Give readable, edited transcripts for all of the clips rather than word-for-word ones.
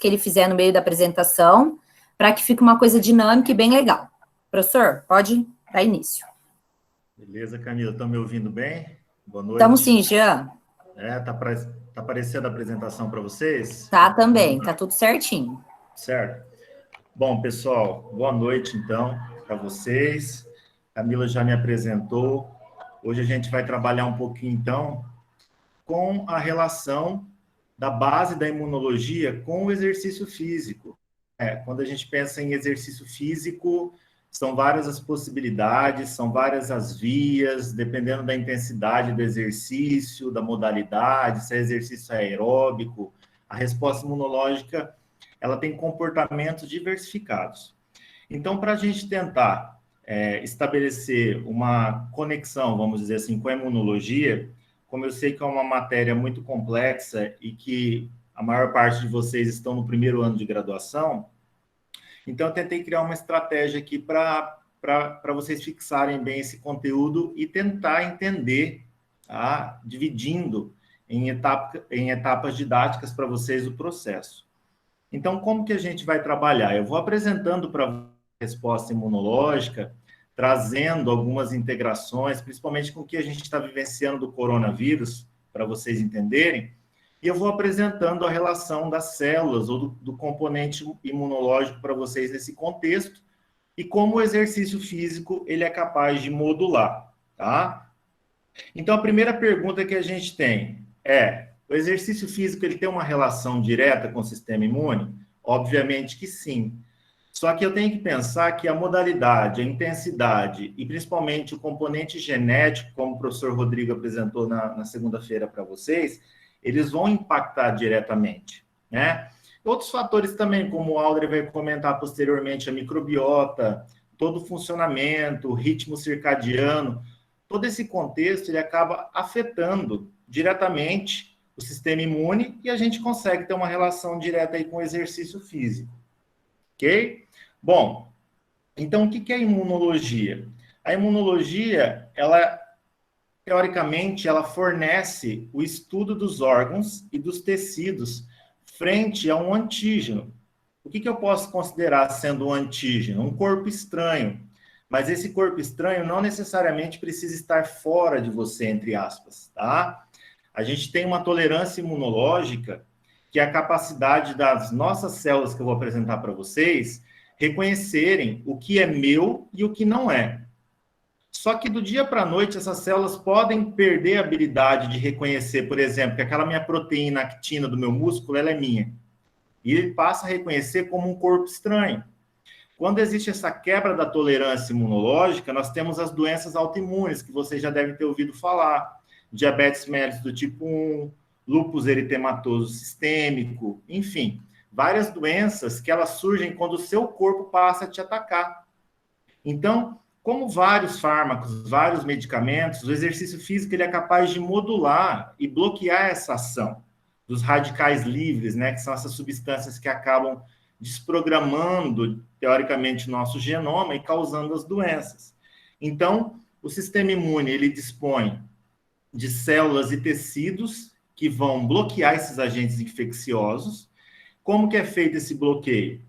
que ele fizer no meio da apresentação, para que fique uma coisa dinâmica e bem legal. Professor, pode dar início. Beleza, Camila, estão me ouvindo bem? Boa noite. Estamos sim, Jean. Tá aparecendo a apresentação para vocês? Tá também, tá tudo certinho. Certo. Bom, pessoal, boa noite, então, para vocês. Camila já me apresentou. Hoje a gente vai trabalhar um pouquinho, então, com a relação da base da imunologia com o exercício físico. Quando a gente pensa em exercício físico, são várias as possibilidades, são várias as vias, dependendo da intensidade do exercício, da modalidade, se é exercício aeróbico, a resposta imunológica, ela tem comportamentos diversificados. Então, para a gente tentar estabelecer uma conexão, vamos dizer assim, com a imunologia, como eu sei que é uma matéria muito complexa e que a maior parte de vocês estão no primeiro ano de graduação, então eu tentei criar uma estratégia aqui para vocês fixarem bem esse conteúdo e tentar entender, tá? Dividindo em etapas didáticas para vocês o processo. Então, como que a gente vai trabalhar? Eu vou apresentando para a resposta imunológica, trazendo algumas integrações, principalmente com o que a gente está vivenciando do coronavírus, para vocês entenderem, e eu vou apresentando a relação das células ou do componente imunológico para vocês nesse contexto e como o exercício físico ele é capaz de modular, tá? Então, a primeira pergunta que a gente tem é: o exercício físico ele tem uma relação direta com o sistema imune? Obviamente que sim. Só que eu tenho que pensar que a modalidade, a intensidade e principalmente o componente genético, como o professor Rodrigo apresentou na segunda-feira para vocês, eles vão impactar diretamente, né? Outros fatores também, como o Aldrey vai comentar posteriormente, a microbiota, todo o funcionamento, o ritmo circadiano, todo esse contexto ele acaba afetando diretamente o sistema imune e a gente consegue ter uma relação direta aí com o exercício físico, ok? Bom, então o que é a imunologia? A imunologia, ela teoricamente, ela fornece o estudo dos órgãos e dos tecidos frente a um antígeno. O que eu posso considerar sendo um antígeno? Um corpo estranho. Mas esse corpo estranho não necessariamente precisa estar fora de você, entre aspas, tá? A gente tem uma tolerância imunológica, que é a capacidade das nossas células, que eu vou apresentar para vocês, reconhecerem o que é meu e o que não é. Só que do dia para a noite, essas células podem perder a habilidade de reconhecer, por exemplo, que aquela minha proteína actina do meu músculo, ela é minha. E ele passa a reconhecer como um corpo estranho. Quando existe essa quebra da tolerância imunológica, nós temos as doenças autoimunes, que vocês já devem ter ouvido falar. Diabetes mellitus do tipo 1, lúpus eritematoso sistêmico, enfim. Várias doenças que elas surgem quando o seu corpo passa a te atacar. Então, como vários fármacos, vários medicamentos, o exercício físico ele é capaz de modular e bloquear essa ação dos radicais livres, né, que são essas substâncias que acabam desprogramando, teoricamente, o nosso genoma e causando as doenças. Então, o sistema imune ele dispõe de células e tecidos que vão bloquear esses agentes infecciosos. Como que é feito esse bloqueio?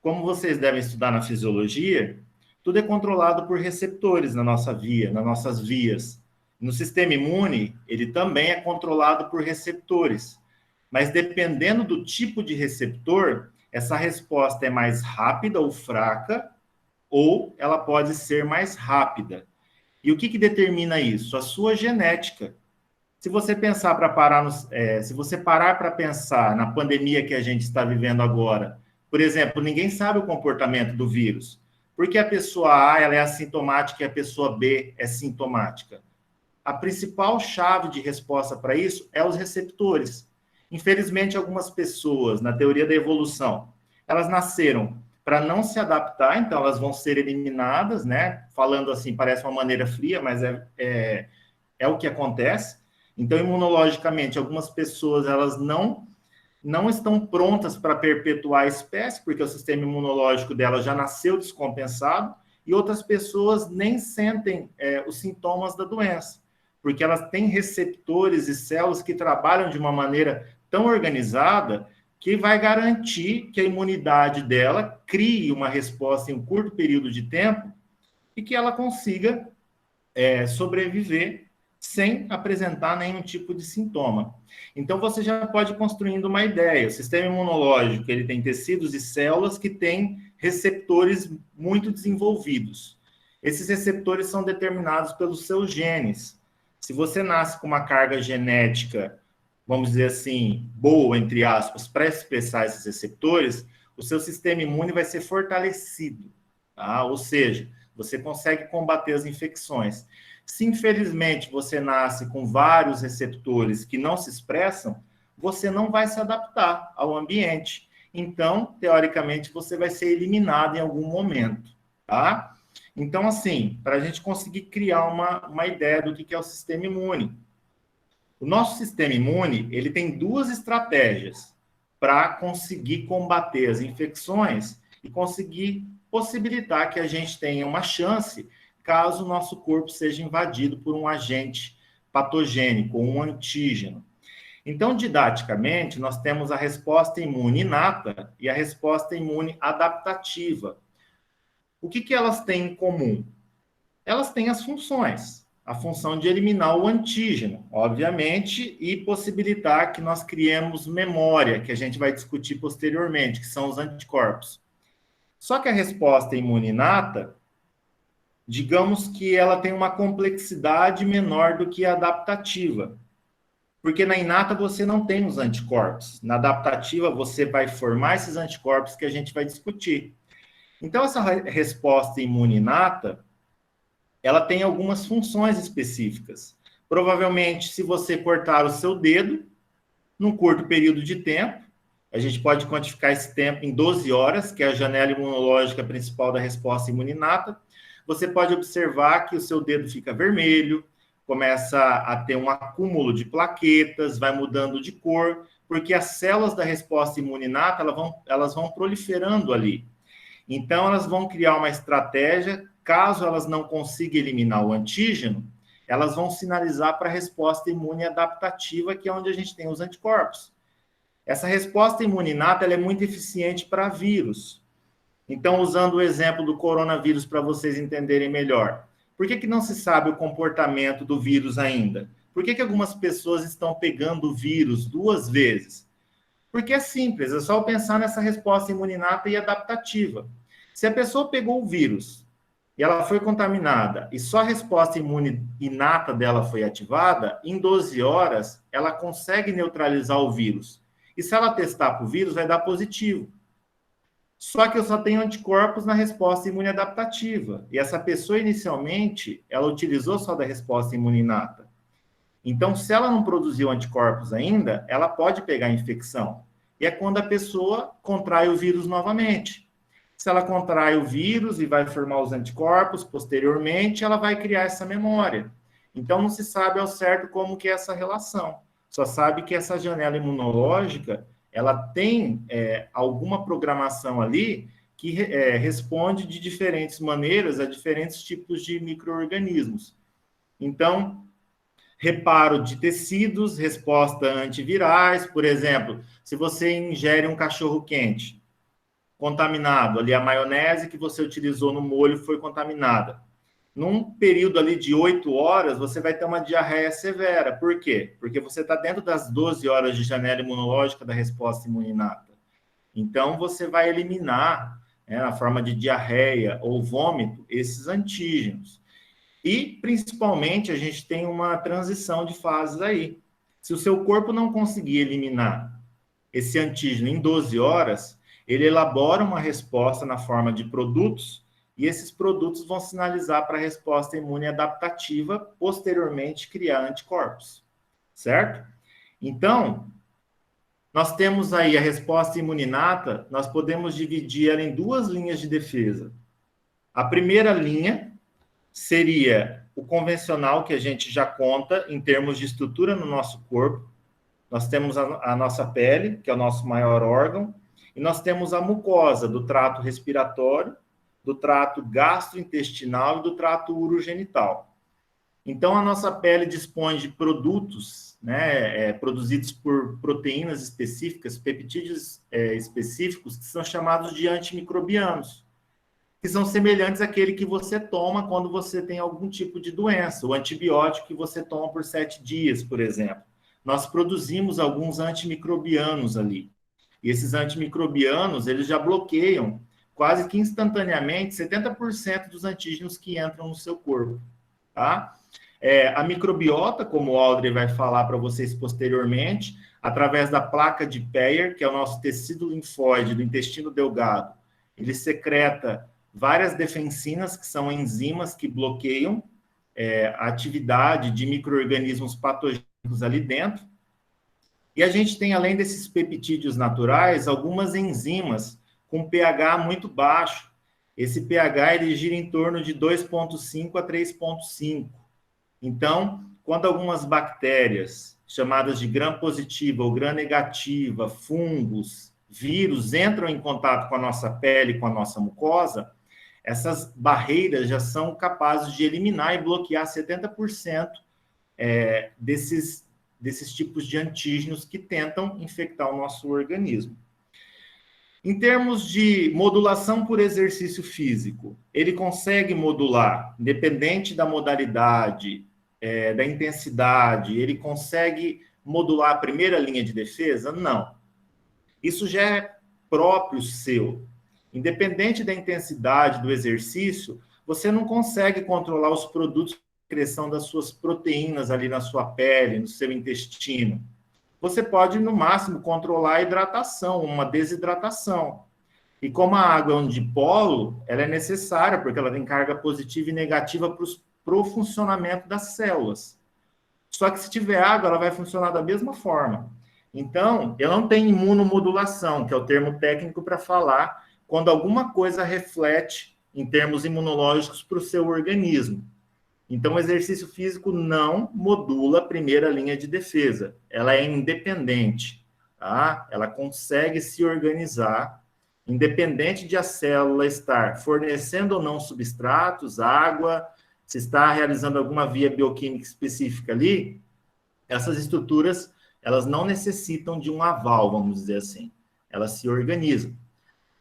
Como vocês devem estudar na fisiologia, tudo é controlado por receptores na nossa via, nas nossas vias. No sistema imune, ele também é controlado por receptores. Mas dependendo do tipo de receptor, essa resposta é mais rápida ou fraca, ou ela pode ser mais rápida. E o que determina isso? A sua genética. Se você pensar se você parar para pensar na pandemia que a gente está vivendo agora, por exemplo, ninguém sabe o comportamento do vírus. Porque a pessoa A ela é assintomática e a pessoa B é sintomática? A principal chave de resposta para isso é os receptores. Infelizmente, algumas pessoas, na teoria da evolução, elas nasceram para não se adaptar, então elas vão ser eliminadas, né? Falando assim, parece uma maneira fria, mas é o que acontece. Então, imunologicamente, algumas pessoas elas não estão prontas para perpetuar a espécie, porque o sistema imunológico dela já nasceu descompensado, e outras pessoas nem sentem os sintomas da doença, porque elas têm receptores e células que trabalham de uma maneira tão organizada que vai garantir que a imunidade dela crie uma resposta em um curto período de tempo e que ela consiga sobreviver sem apresentar nenhum tipo de sintoma. Então, você já pode ir construindo uma ideia. O sistema imunológico, ele tem tecidos e células que têm receptores muito desenvolvidos. Esses receptores são determinados pelos seus genes. Se você nasce com uma carga genética, vamos dizer assim, boa, entre aspas, para expressar esses receptores, o seu sistema imune vai ser fortalecido, tá? Ou seja, você consegue combater as infecções. Se, infelizmente, você nasce com vários receptores que não se expressam, você não vai se adaptar ao ambiente. Então, teoricamente, você vai ser eliminado em algum momento, tá? Então, assim, para a gente conseguir criar uma ideia do que é o sistema imune. O nosso sistema imune, ele tem duas estratégias para conseguir combater as infecções e conseguir possibilitar que a gente tenha uma chance caso o nosso corpo seja invadido por um agente patogênico, um antígeno. Então, didaticamente, nós temos a resposta imune inata e a resposta imune adaptativa. O que elas têm em comum? Elas têm as funções. A função de eliminar o antígeno, obviamente, e possibilitar que nós criemos memória, que a gente vai discutir posteriormente, que são os anticorpos. Só que a resposta imune inata, digamos que ela tem uma complexidade menor do que a adaptativa. Porque na inata você não tem os anticorpos. Na adaptativa você vai formar esses anticorpos que a gente vai discutir. Então, essa resposta imune inata, ela tem algumas funções específicas. Provavelmente, se você cortar o seu dedo, num curto período de tempo, a gente pode quantificar esse tempo em 12 horas, que é a janela imunológica principal da resposta imune inata, você pode observar que o seu dedo fica vermelho, começa a ter um acúmulo de plaquetas, vai mudando de cor, porque as células da resposta imune inata, elas vão proliferando ali. Então, elas vão criar uma estratégia, caso elas não consigam eliminar o antígeno, elas vão sinalizar para a resposta imune adaptativa, que é onde a gente tem os anticorpos. Essa resposta imune inata, ela é muito eficiente para vírus. Então, usando o exemplo do coronavírus para vocês entenderem melhor, por que não se sabe o comportamento do vírus ainda? Por que algumas pessoas estão pegando o vírus 2 vezes? Porque é simples, é só pensar nessa resposta imune inata e adaptativa. Se a pessoa pegou o vírus e ela foi contaminada e só a resposta imune inata dela foi ativada, em 12 horas ela consegue neutralizar o vírus. E se ela testar para o vírus, vai dar positivo. Só que eu só tenho anticorpos na resposta imune adaptativa. E essa pessoa, inicialmente, ela utilizou só da resposta imune inata. Então, se ela não produziu anticorpos ainda, ela pode pegar a infecção. E é quando a pessoa contrai o vírus novamente. Se ela contrai o vírus e vai formar os anticorpos, posteriormente, ela vai criar essa memória. Então, não se sabe ao certo como que é essa relação. Só sabe que essa janela imunológica, ela tem alguma programação ali que responde de diferentes maneiras a diferentes tipos de micro-organismos. Então, reparo de tecidos, resposta antivirais, por exemplo, se você ingere um cachorro quente, contaminado, ali a maionese que você utilizou no molho foi contaminada. Num período ali de 8 horas, você vai ter uma diarreia severa. Por quê? Porque você está dentro das 12 horas de janela imunológica da resposta imune inata. Então, você vai eliminar, na forma de diarreia ou vômito, esses antígenos. E, principalmente, a gente tem uma transição de fases aí. Se o seu corpo não conseguir eliminar esse antígeno em 12 horas, ele elabora uma resposta na forma de produtos, e esses produtos vão sinalizar para a resposta imune adaptativa, posteriormente criar anticorpos, certo? Então, nós temos aí a resposta imune inata, nós podemos dividir ela em 2 linhas de defesa. A primeira linha seria o convencional, que a gente já conta em termos de estrutura no nosso corpo. Nós temos a nossa pele, que é o nosso maior órgão, e nós temos a mucosa do trato respiratório, do trato gastrointestinal e do trato urogenital. Então, a nossa pele dispõe de produtos né, produzidos por proteínas específicas, peptídeos específicos, que são chamados de antimicrobianos, que são semelhantes àquele que você toma quando você tem algum tipo de doença, o antibiótico que você toma por 7 dias, por exemplo. Nós produzimos alguns antimicrobianos ali. E esses antimicrobianos, eles já bloqueiam quase que instantaneamente 70% dos antígenos que entram no seu corpo, tá? A microbiota, como o Audrey vai falar para vocês posteriormente, através da placa de Peyer, que é o nosso tecido linfóide do intestino delgado, ele secreta várias defensinas, que são enzimas que bloqueiam a atividade de micro-organismos patogênicos ali dentro. E a gente tem, além desses peptídeos naturais, algumas enzimas com pH muito baixo. Esse pH ele gira em torno de 2,5 a 3,5. Então, quando algumas bactérias, chamadas de gram-positiva ou gram-negativa, fungos, vírus, entram em contato com a nossa pele, com a nossa mucosa, essas barreiras já são capazes de eliminar e bloquear 70% desses tipos de antígenos que tentam infectar o nosso organismo. Em termos de modulação por exercício físico, ele consegue modular, independente da modalidade, da intensidade, ele consegue modular a primeira linha de defesa? Não. Isso já é próprio seu. Independente da intensidade do exercício, você não consegue controlar os produtos de secreção das suas proteínas ali na sua pele, no seu intestino. Você pode, no máximo, controlar a hidratação, uma desidratação. E como a água é um dipolo, ela é necessária, porque ela tem carga positiva e negativa para o funcionamento das células. Só que se tiver água, ela vai funcionar da mesma forma. Então, eu não tenho imunomodulação, que é o termo técnico para falar quando alguma coisa reflete em termos imunológicos para o seu organismo. Então, o exercício físico não modula a primeira linha de defesa. Ela é independente, tá? Ela consegue se organizar, independente de a célula estar fornecendo ou não substratos, água, se está realizando alguma via bioquímica específica ali, essas estruturas, elas não necessitam de um aval, vamos dizer assim. Elas se organizam.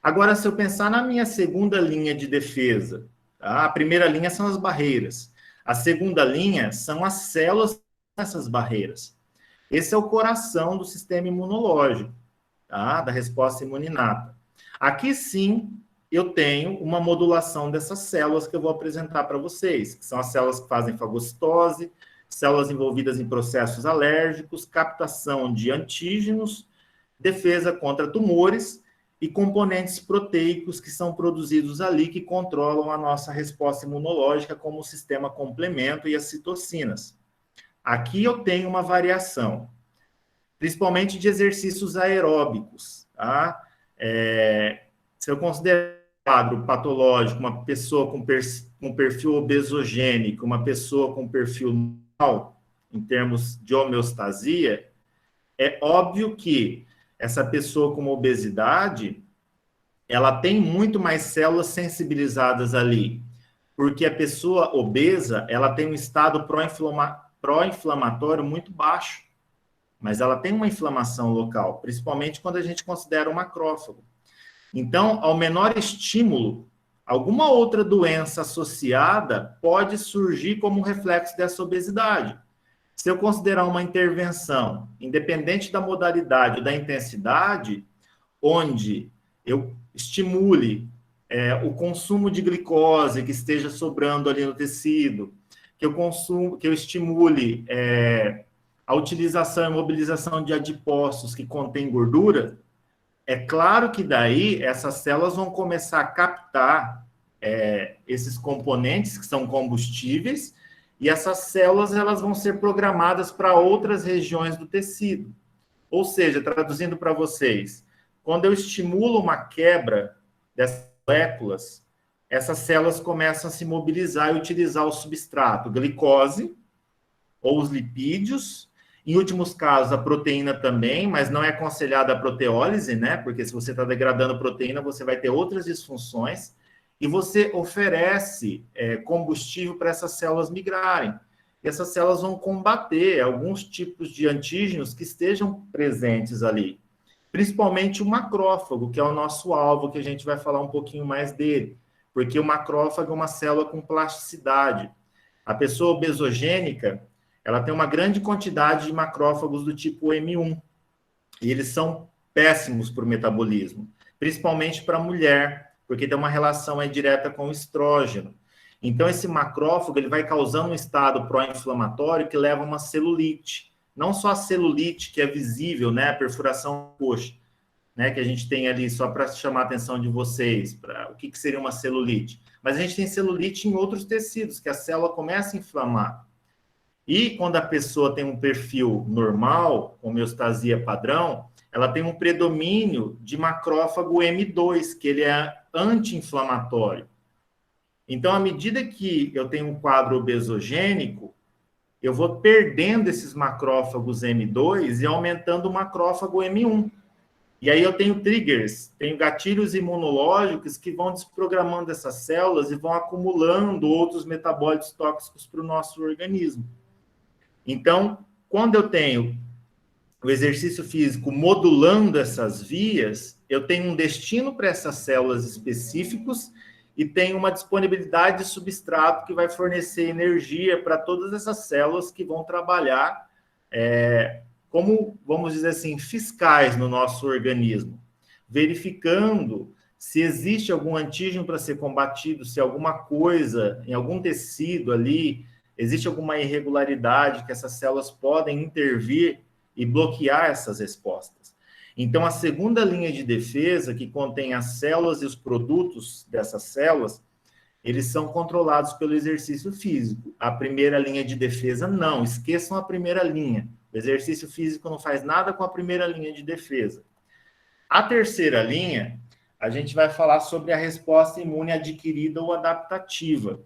Agora, se eu pensar na minha segunda linha de defesa, tá? A primeira linha são as barreiras. A segunda linha são as células nessas barreiras. Esse é o coração do sistema imunológico, tá? Da resposta imuninata. Aqui sim, eu tenho uma modulação dessas células que eu vou apresentar para vocês, que são as células que fazem fagocitose, células envolvidas em processos alérgicos, captação de antígenos, defesa contra tumores e componentes proteicos que são produzidos ali que controlam a nossa resposta imunológica, como o sistema complemento e as citocinas. Aqui eu tenho uma variação, principalmente de exercícios aeróbicos, tá? Se eu considerar um quadro patológico, uma pessoa com perfil obesogênico, uma pessoa com perfil normal, em termos de homeostasia, é óbvio que essa pessoa com obesidade, ela tem muito mais células sensibilizadas ali, porque a pessoa obesa, ela tem um estado pró-inflamatório muito baixo, mas ela tem uma inflamação local, principalmente quando a gente considera o macrófago. Então, ao menor estímulo, alguma outra doença associada pode surgir como reflexo dessa obesidade. Se eu considerar uma intervenção, independente da modalidade ou da intensidade, onde eu estimule o consumo de glicose que esteja sobrando ali no tecido, que eu estimule a utilização e mobilização de adipócitos que contêm gordura, é claro que daí essas células vão começar a captar esses componentes que são combustíveis, e essas células elas vão ser programadas para outras regiões do tecido. Ou seja, traduzindo para vocês, quando eu estimulo uma quebra dessas moléculas, essas células começam a se mobilizar e utilizar o substrato, glicose, ou os lipídios, em últimos casos a proteína também, mas não é aconselhada a proteólise, né? Porque se você está degradando proteína, você vai ter outras disfunções, e você oferece combustível para essas células migrarem. e essas células vão combater alguns tipos de antígenos que estejam presentes ali. Principalmente o macrófago, que é o nosso alvo, que a gente vai falar um pouquinho mais dele. Porque o macrófago é uma célula com plasticidade. A pessoa obesogênica, ela tem uma grande quantidade de macrófagos do tipo M1. E eles são péssimos para o metabolismo, principalmente para a mulher, porque tem uma relação aí direta com o estrógeno. Então, esse macrófago ele vai causando um estado pró-inflamatório que leva a uma celulite. Não só a celulite, que é visível, né, a perfuração coxa, né, que a gente tem ali, só para chamar a atenção de vocês, para o que seria uma celulite. Mas a gente tem celulite em outros tecidos, que a célula começa a inflamar. E quando a pessoa tem um perfil normal, homeostasia padrão, ela tem um predomínio de macrófago M2, que ele é anti-inflamatório. Então, à medida que eu tenho um quadro obesogênico, eu vou perdendo esses macrófagos M2 e aumentando o macrófago M1. E aí eu tenho triggers, tenho gatilhos imunológicos que vão desprogramando essas células e vão acumulando outros metabólitos tóxicos para o nosso organismo. Então, quando eu tenho o exercício físico modulando essas vias, eu tenho um destino para essas células específicos e tenho uma disponibilidade de substrato que vai fornecer energia para todas essas células que vão trabalhar como, vamos dizer assim, fiscais no nosso organismo, verificando se existe algum antígeno para ser combatido, se alguma coisa, em algum tecido ali, existe alguma irregularidade que essas células podem intervir e bloquear essas respostas. Então, a segunda linha de defesa, que contém as células e os produtos dessas células, eles são controlados pelo exercício físico. A primeira linha de defesa, não. Esqueçam a primeira linha. O exercício físico não faz nada com a primeira linha de defesa. A terceira linha, a gente vai falar sobre a resposta imune adquirida ou adaptativa.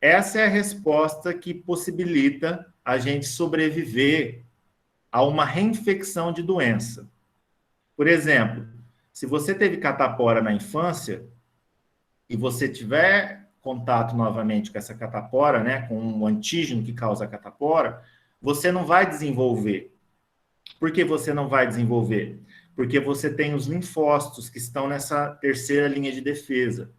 Essa é a resposta que possibilita a gente sobreviver a uma reinfecção de doença. Por exemplo, se você teve catapora na infância e você tiver contato novamente com essa catapora, né, com um antígeno que causa a catapora, você não vai desenvolver. Por que você não vai desenvolver? Porque você tem os linfócitos que estão nessa terceira linha de defesa.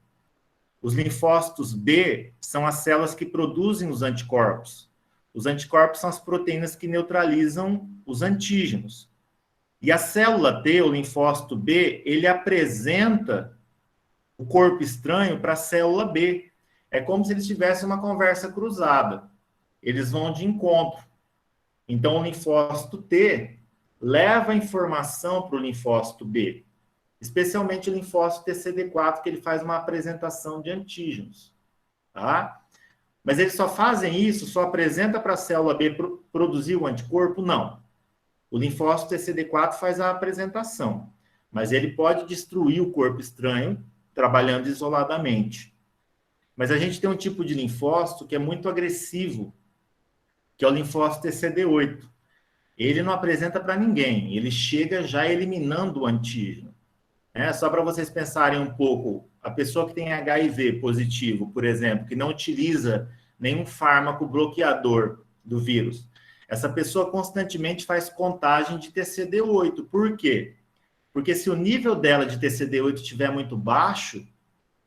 Os linfócitos B são as células que produzem os anticorpos. Os anticorpos são as proteínas que neutralizam os antígenos. E a célula T, o linfócito B, ele apresenta o corpo estranho para a célula B. É como se eles tivessem uma conversa cruzada. Eles vão de encontro. Então, o linfócito T leva a informação para o linfócito B, especialmente o linfócito TCD4, que ele faz uma apresentação de antígenos. Tá? Mas eles só fazem isso, só apresenta para a célula B produzir o anticorpo? Não. O linfócito TCD4 faz a apresentação, mas ele pode destruir o corpo estranho trabalhando isoladamente. Mas a gente tem um tipo de linfócito que é muito agressivo, que é o linfócito TCD8. Ele não apresenta para ninguém, ele chega já eliminando o antígeno. Só para vocês pensarem um pouco, a pessoa que tem HIV positivo, por exemplo, que não utiliza nenhum fármaco bloqueador do vírus, essa pessoa constantemente faz contagem de TCD8. Por quê? Porque se o nível dela de TCD8 estiver muito baixo,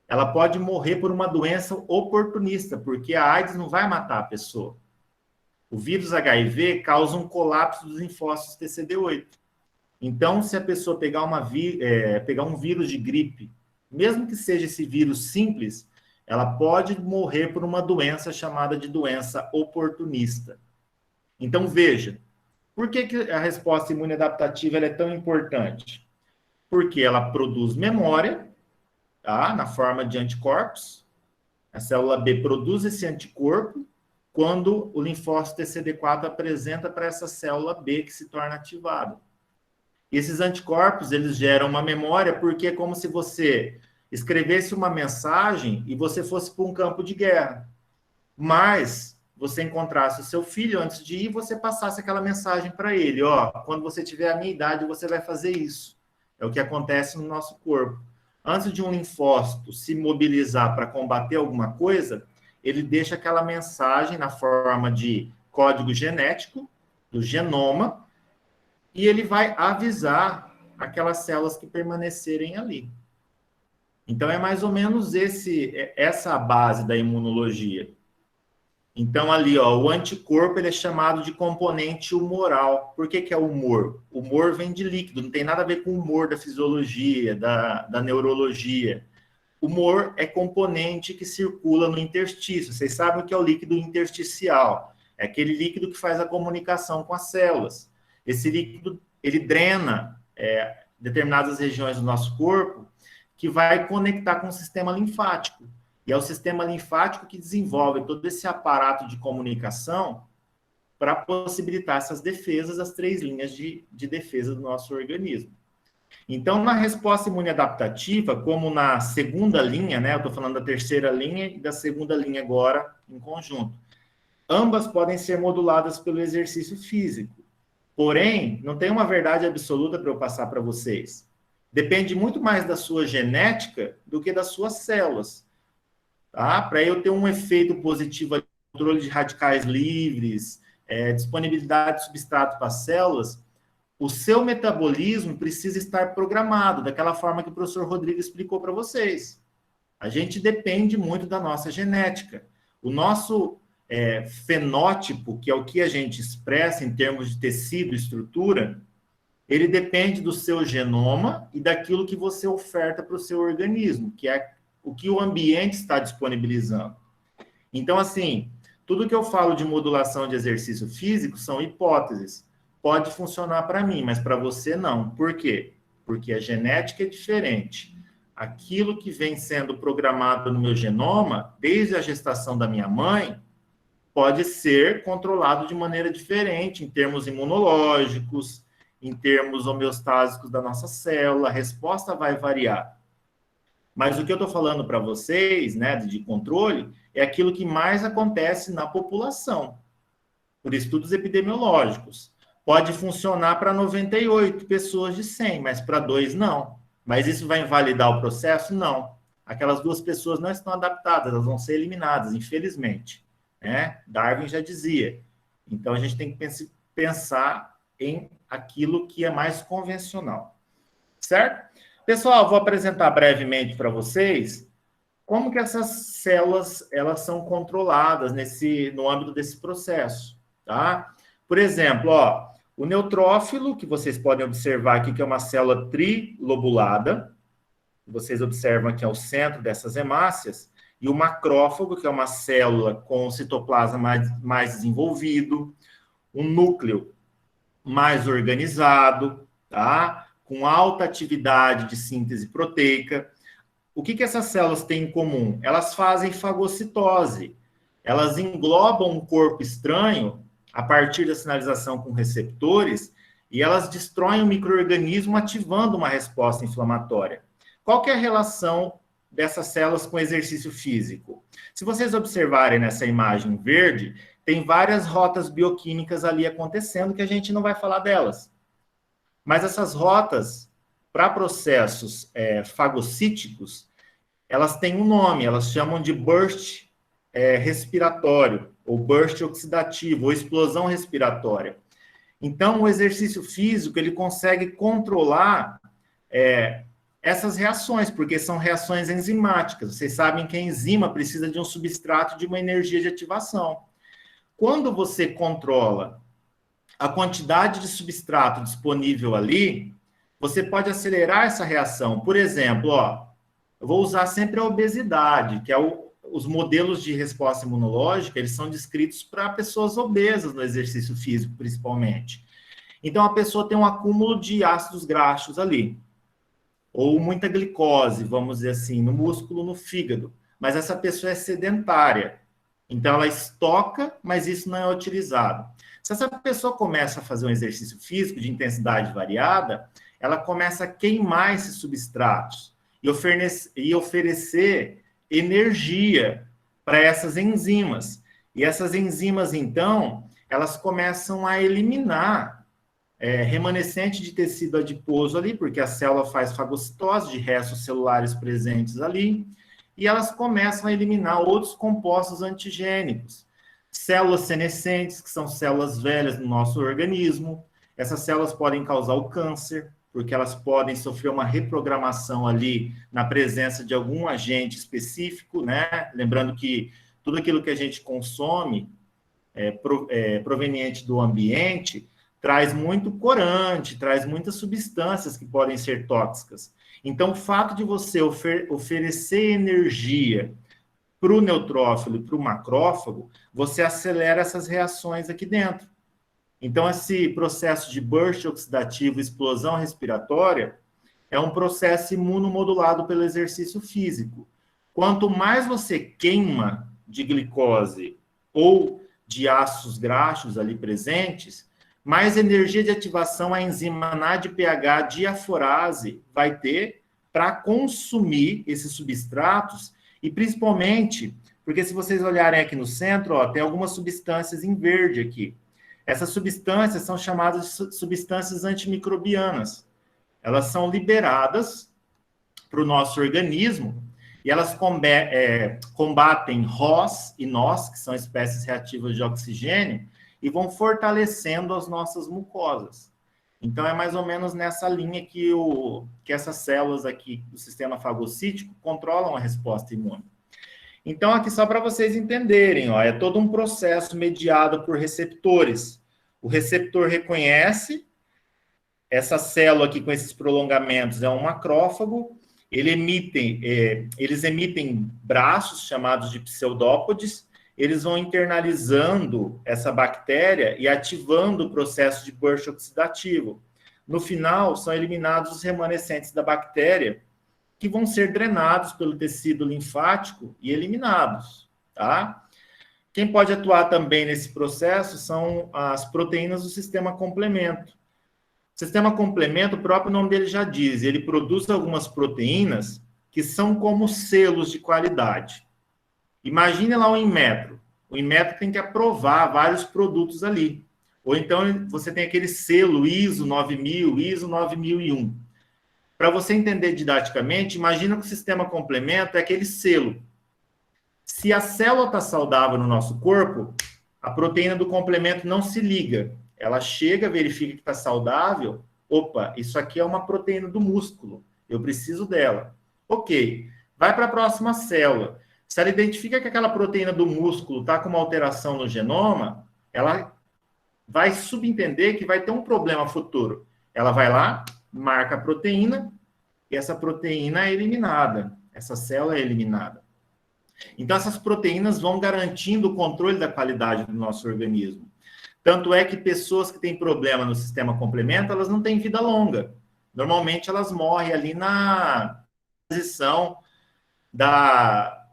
ela pode morrer por uma doença oportunista, porque a AIDS não vai matar a pessoa. O vírus HIV causa um colapso dos linfócitos TCD8. Então, se a pessoa pegar um vírus de gripe, mesmo que seja esse vírus simples, ela pode morrer por uma doença chamada de doença oportunista. Então, veja, por que a resposta imune adaptativa ela é tão importante? Porque ela produz memória, tá? Na forma de anticorpos. A célula B produz esse anticorpo quando o linfócito TCD4 apresenta para essa célula B que se torna ativada. E esses anticorpos, eles geram uma memória porque é como se você escrevesse uma mensagem e você fosse para um campo de guerra. Mas você encontrasse o seu filho antes de ir, você passasse aquela mensagem para ele, quando você tiver a minha idade, você vai fazer isso. É o que acontece no nosso corpo. Antes de um linfócito se mobilizar para combater alguma coisa, ele deixa aquela mensagem na forma de código genético do genoma e ele vai avisar aquelas células que permanecerem ali. Então, é mais ou menos essa a base da imunologia. Então, ali, ó, o anticorpo ele é chamado de componente humoral. Por que é humor? Humor vem de líquido, não tem nada a ver com o humor da fisiologia, da neurologia. Humor é componente que circula no interstício. Vocês sabem o que é o líquido intersticial. É aquele líquido que faz a comunicação com as células. Esse líquido, ele drena determinadas regiões do nosso corpo que vai conectar com o sistema linfático. E é o sistema linfático que desenvolve todo esse aparato de comunicação para possibilitar essas defesas, as 3 linhas de defesa do nosso organismo. Então, na resposta imune adaptativa, como na segunda linha, né? Eu estou falando da terceira linha e da segunda linha agora em conjunto. Ambas podem ser moduladas pelo exercício físico. Porém, não tem uma verdade absoluta para eu passar para vocês. Depende muito mais da sua genética do que das suas células. Tá? Para eu ter um efeito positivo, controle de radicais livres, disponibilidade de substrato para as células, o seu metabolismo precisa estar programado, daquela forma que o professor Rodrigo explicou para vocês. A gente depende muito da nossa genética. O nosso fenótipo, que é o que a gente expressa em termos de tecido e estrutura, ele depende do seu genoma e daquilo que você oferta para o seu organismo, que é o que o ambiente está disponibilizando. Então, assim, tudo que eu falo de modulação de exercício físico são hipóteses. Pode funcionar para mim, mas para você não. Por quê? Porque a genética é diferente. Aquilo que vem sendo programado no meu genoma, desde a gestação da minha mãe, pode ser controlado de maneira diferente, em termos imunológicos, em termos homeostásicos da nossa célula, a resposta vai variar. Mas o que eu estou falando para vocês, né, de controle, é aquilo que mais acontece na população, por estudos epidemiológicos. Pode funcionar para 98 pessoas de 100, mas para 2 não. Mas isso vai invalidar o processo? Não. Aquelas 2 pessoas não estão adaptadas, elas vão ser eliminadas, infelizmente. Né? Darwin já dizia. Então, a gente tem que pensar em aquilo que é mais convencional. Certo? Pessoal, vou apresentar brevemente para vocês como que essas células elas são controladas no âmbito desse processo, tá? Por exemplo, ó, o neutrófilo, que vocês podem observar aqui, que é uma célula trilobulada, vocês observam aqui ao centro dessas hemácias, e o macrófago, que é uma célula com citoplasma mais desenvolvido, um núcleo mais organizado, tá? Com alta atividade de síntese proteica. O que essas células têm em comum? Elas fazem fagocitose. Elas englobam um corpo estranho a partir da sinalização com receptores e elas destroem o micro-organismo ativando uma resposta inflamatória. Qual que é a relação dessas células com exercício físico? Se vocês observarem nessa imagem verde, tem várias rotas bioquímicas ali acontecendo que a gente não vai falar delas. Mas essas rotas, para processos fagocíticos, elas têm um nome, elas chamam de burst respiratório, ou burst oxidativo, ou explosão respiratória. Então, o exercício físico, ele consegue controlar essas reações, porque são reações enzimáticas. Vocês sabem que a enzima precisa de um substrato de uma energia de ativação. Quando você controla a quantidade de substrato disponível ali, você pode acelerar essa reação. Por exemplo, ó, eu vou usar sempre a obesidade, que é os modelos de resposta imunológica, eles são descritos para pessoas obesas no exercício físico, principalmente. Então, a pessoa tem um acúmulo de ácidos graxos ali, ou muita glicose, vamos dizer assim, no músculo, no fígado. Mas essa pessoa é sedentária. Então, ela estoca, mas isso não é utilizado. Se essa pessoa começa a fazer um exercício físico de intensidade variada, ela começa a queimar esses substratos e oferecer energia para essas enzimas. E essas enzimas, então, elas começam a eliminar remanescente de tecido adiposo ali, porque a célula faz fagocitose de restos celulares presentes ali, e elas começam a eliminar outros compostos antigênicos. Células senescentes, que são células velhas no nosso organismo. Essas células podem causar o câncer, porque elas podem sofrer uma reprogramação ali na presença de algum agente específico, né? Lembrando que tudo aquilo que a gente consome proveniente do ambiente traz muito corante, traz muitas substâncias que podem ser tóxicas. Então, o fato de você oferecer energia para o neutrófilo e para o macrófago, você acelera essas reações aqui dentro. Então, esse processo de burst oxidativo, explosão respiratória, é um processo imunomodulado pelo exercício físico. Quanto mais você queima de glicose ou de ácidos graxos ali presentes, mais energia de ativação a enzima NADPH diaforase vai ter para consumir esses substratos. E principalmente, porque se vocês olharem aqui no centro, ó, tem algumas substâncias em verde aqui. Essas substâncias são chamadas de substâncias antimicrobianas. Elas são liberadas para o nosso organismo e elas combatem ROS e NOS, que são espécies reativas de oxigênio, e vão fortalecendo as nossas mucosas. Então, é mais ou menos nessa linha que essas células aqui do sistema fagocítico controlam a resposta imune. Então, aqui só para vocês entenderem, ó, é todo um processo mediado por receptores. O receptor reconhece essa célula aqui com esses prolongamentos, é um macrófago, eles emitem braços chamados de pseudópodes, eles vão internalizando essa bactéria e ativando o processo de burst oxidativo. No final, são eliminados os remanescentes da bactéria, que vão ser drenados pelo tecido linfático e eliminados, tá? Quem pode atuar também nesse processo são as proteínas do sistema complemento. O sistema complemento, o próprio nome dele já diz, ele produz algumas proteínas que são como selos de qualidade. Imagine lá o Inmetro. O Inmetro tem que aprovar vários produtos ali. Ou então você tem aquele selo ISO 9000, ISO 9001. Para você entender didaticamente, imagina que o sistema complemento é aquele selo. Se a célula está saudável no nosso corpo, a proteína do complemento não se liga. Ela chega, verifica que está saudável. Opa, isso aqui é uma proteína do músculo. Eu preciso dela. Ok, vai para a próxima célula. Se ela identifica que aquela proteína do músculo está com uma alteração no genoma, ela vai subentender que vai ter um problema futuro. Ela vai lá, marca a proteína, e essa proteína é eliminada. Essa célula é eliminada. Então, essas proteínas vão garantindo o controle da qualidade do nosso organismo. Tanto é que pessoas que têm problema no sistema complemento, elas não têm vida longa. Normalmente, elas morrem ali na transição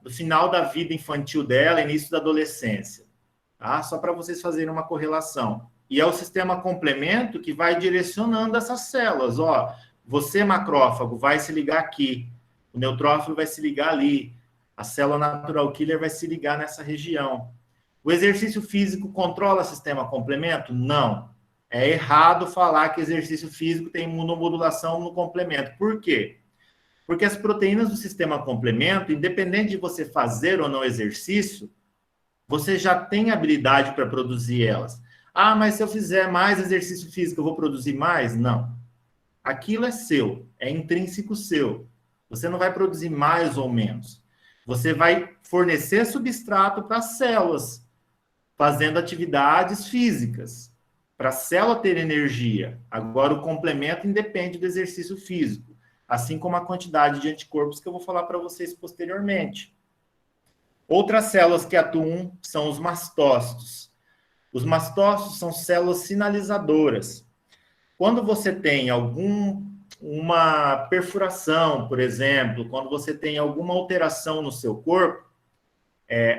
do final da vida infantil dela, início da adolescência. Tá? Só para vocês fazerem uma correlação. E é o sistema complemento que vai direcionando essas células. Ó, você, macrófago, vai se ligar aqui. O neutrófilo vai se ligar ali. A célula natural killer vai se ligar nessa região. O exercício físico controla o sistema complemento? Não. É errado falar que exercício físico tem imunomodulação no complemento. Por quê? Porque as proteínas do sistema complemento, independente de você fazer ou não exercício, você já tem habilidade para produzir elas. Ah, mas se eu fizer mais exercício físico, eu vou produzir mais? Não. Aquilo é seu, é intrínseco seu. Você não vai produzir mais ou menos. Você vai fornecer substrato para as células, fazendo atividades físicas, para a célula ter energia. Agora, o complemento independe do exercício físico, assim como a quantidade de anticorpos que eu vou falar para vocês posteriormente. Outras células que atuam são os mastócitos. Os mastócitos são células sinalizadoras. Quando você tem uma perfuração, por exemplo, quando você tem alguma alteração no seu corpo,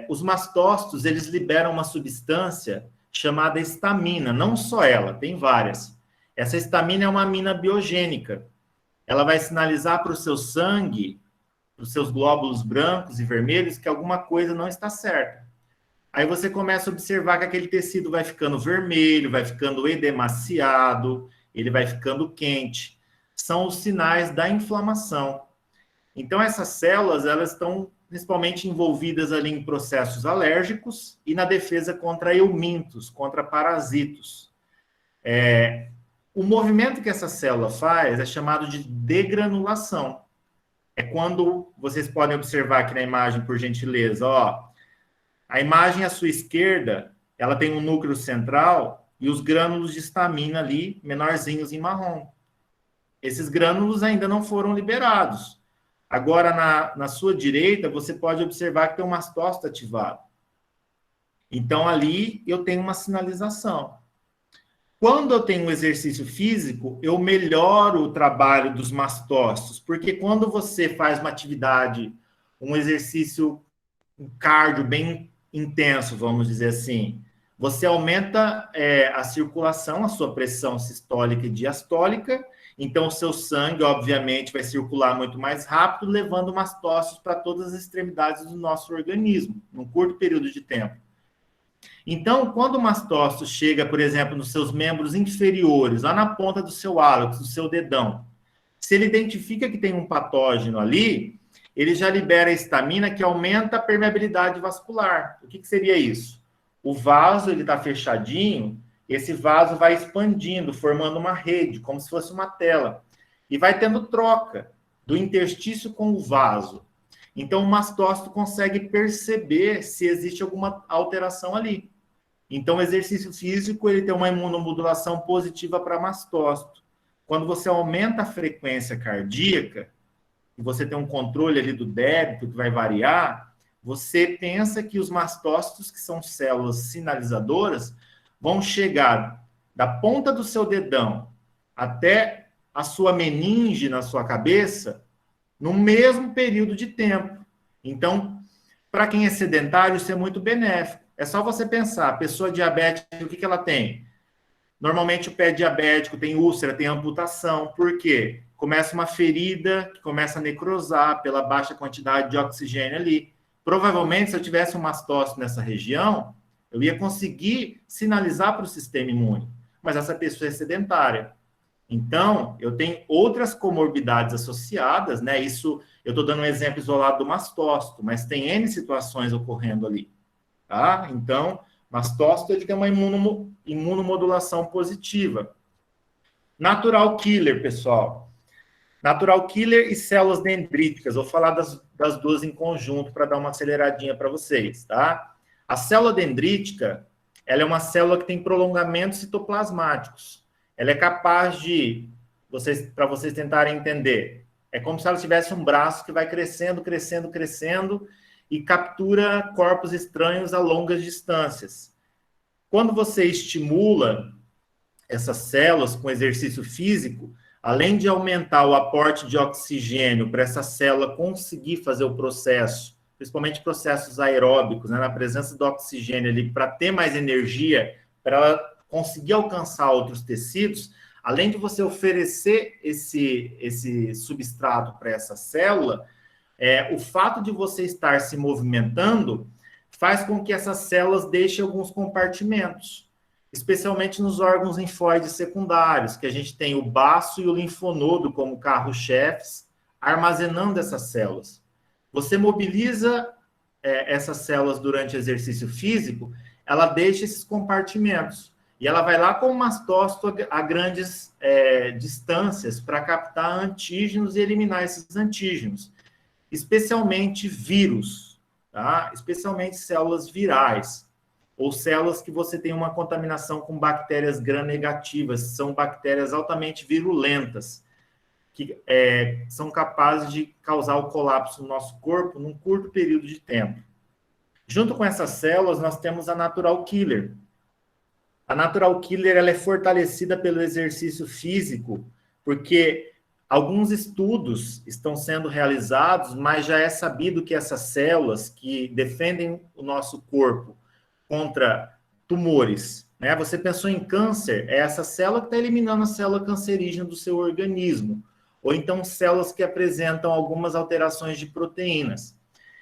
os mastócitos, eles liberam uma substância chamada histamina, não só ela, tem várias. Essa histamina é uma amina biogênica. Ela vai sinalizar para o seu sangue, para os seus glóbulos brancos e vermelhos, que alguma coisa não está certa. Aí você começa a observar que aquele tecido vai ficando vermelho, vai ficando edemaciado, ele vai ficando quente. São os sinais da inflamação. Então, essas células, elas estão principalmente envolvidas ali em processos alérgicos e na defesa contra eumintos, contra parasitos. O movimento que essa célula faz é chamado de degranulação. É quando vocês podem observar aqui na imagem, por gentileza, ó, a imagem à sua esquerda, ela tem um núcleo central e os grânulos de estamina ali, menorzinhos em marrom. Esses grânulos ainda não foram liberados. Agora, na sua direita, você pode observar que tem um mastócito ativado. Então, ali eu tenho uma sinalização. Quando eu tenho um exercício físico, eu melhoro o trabalho dos mastócitos, porque quando você faz uma atividade, um exercício cardio bem intenso, vamos dizer assim, você aumenta a circulação, a sua pressão sistólica e diastólica, então o seu sangue, obviamente, vai circular muito mais rápido, levando mastócitos para todas as extremidades do nosso organismo, num curto período de tempo. Então, quando o mastócito chega, por exemplo, nos seus membros inferiores, lá na ponta do seu hálux, do seu dedão, se ele identifica que tem um patógeno ali, ele já libera a histamina que aumenta a permeabilidade vascular. O que seria isso? O vaso, ele está fechadinho, esse vaso vai expandindo, formando uma rede, como se fosse uma tela. E vai tendo troca do interstício com o vaso. Então, o mastócito consegue perceber se existe alguma alteração ali. Então, o exercício físico, ele tem uma imunomodulação positiva para mastócito. Quando você aumenta a frequência cardíaca, e você tem um controle ali do débito que vai variar, você pensa que os mastócitos, que são células sinalizadoras, vão chegar da ponta do seu dedão até a sua meninge na sua cabeça no mesmo período de tempo. Então, para quem é sedentário, isso é muito benéfico. É só você pensar, a pessoa diabética, o que ela tem? Normalmente o pé diabético tem úlcera, tem amputação. Por quê? Começa uma ferida que começa a necrosar pela baixa quantidade de oxigênio ali. Provavelmente, se eu tivesse um mastócito nessa região, eu ia conseguir sinalizar para o sistema imune. Mas essa pessoa é sedentária. Então, eu tenho outras comorbidades associadas, né? Isso, eu estou dando um exemplo isolado do mastócito, mas tem N situações ocorrendo ali, tá? Então, mastócito, ele tem uma imunomodulação positiva. Natural killer, pessoal. Natural killer e células dendríticas. Vou falar das duas em conjunto para dar uma aceleradinha para vocês, tá? A célula dendrítica, ela é uma célula que tem prolongamentos citoplasmáticos. Ela é capaz de, para vocês tentarem entender, é como se ela tivesse um braço que vai crescendo, crescendo, crescendo e captura corpos estranhos a longas distâncias. Quando você estimula essas células com exercício físico, além de aumentar o aporte de oxigênio para essa célula conseguir fazer o processo, principalmente processos aeróbicos, né, na presença do oxigênio ali, para ter mais energia, para ela conseguir alcançar outros tecidos, além de você oferecer esse substrato para essa célula, o fato de você estar se movimentando faz com que essas células deixem alguns compartimentos, especialmente nos órgãos linfóides secundários, que a gente tem o baço e o linfonodo como carro-chefes, armazenando essas células. Você mobiliza essas células durante o exercício físico, ela deixa esses compartimentos. E ela vai lá com o mastócito a grandes distâncias para captar antígenos e eliminar esses antígenos. Especialmente vírus, tá? Especialmente células virais, ou células que você tem uma contaminação com bactérias gram-negativas, são bactérias altamente virulentas, que são capazes de causar o colapso no nosso corpo num curto período de tempo. Junto com essas células, nós temos a natural killer. A natural killer, ela é fortalecida pelo exercício físico, porque alguns estudos estão sendo realizados, mas já é sabido que essas células que defendem o nosso corpo contra tumores, né? Você pensou em câncer, é essa célula que está eliminando a célula cancerígena do seu organismo, ou então células que apresentam algumas alterações de proteínas.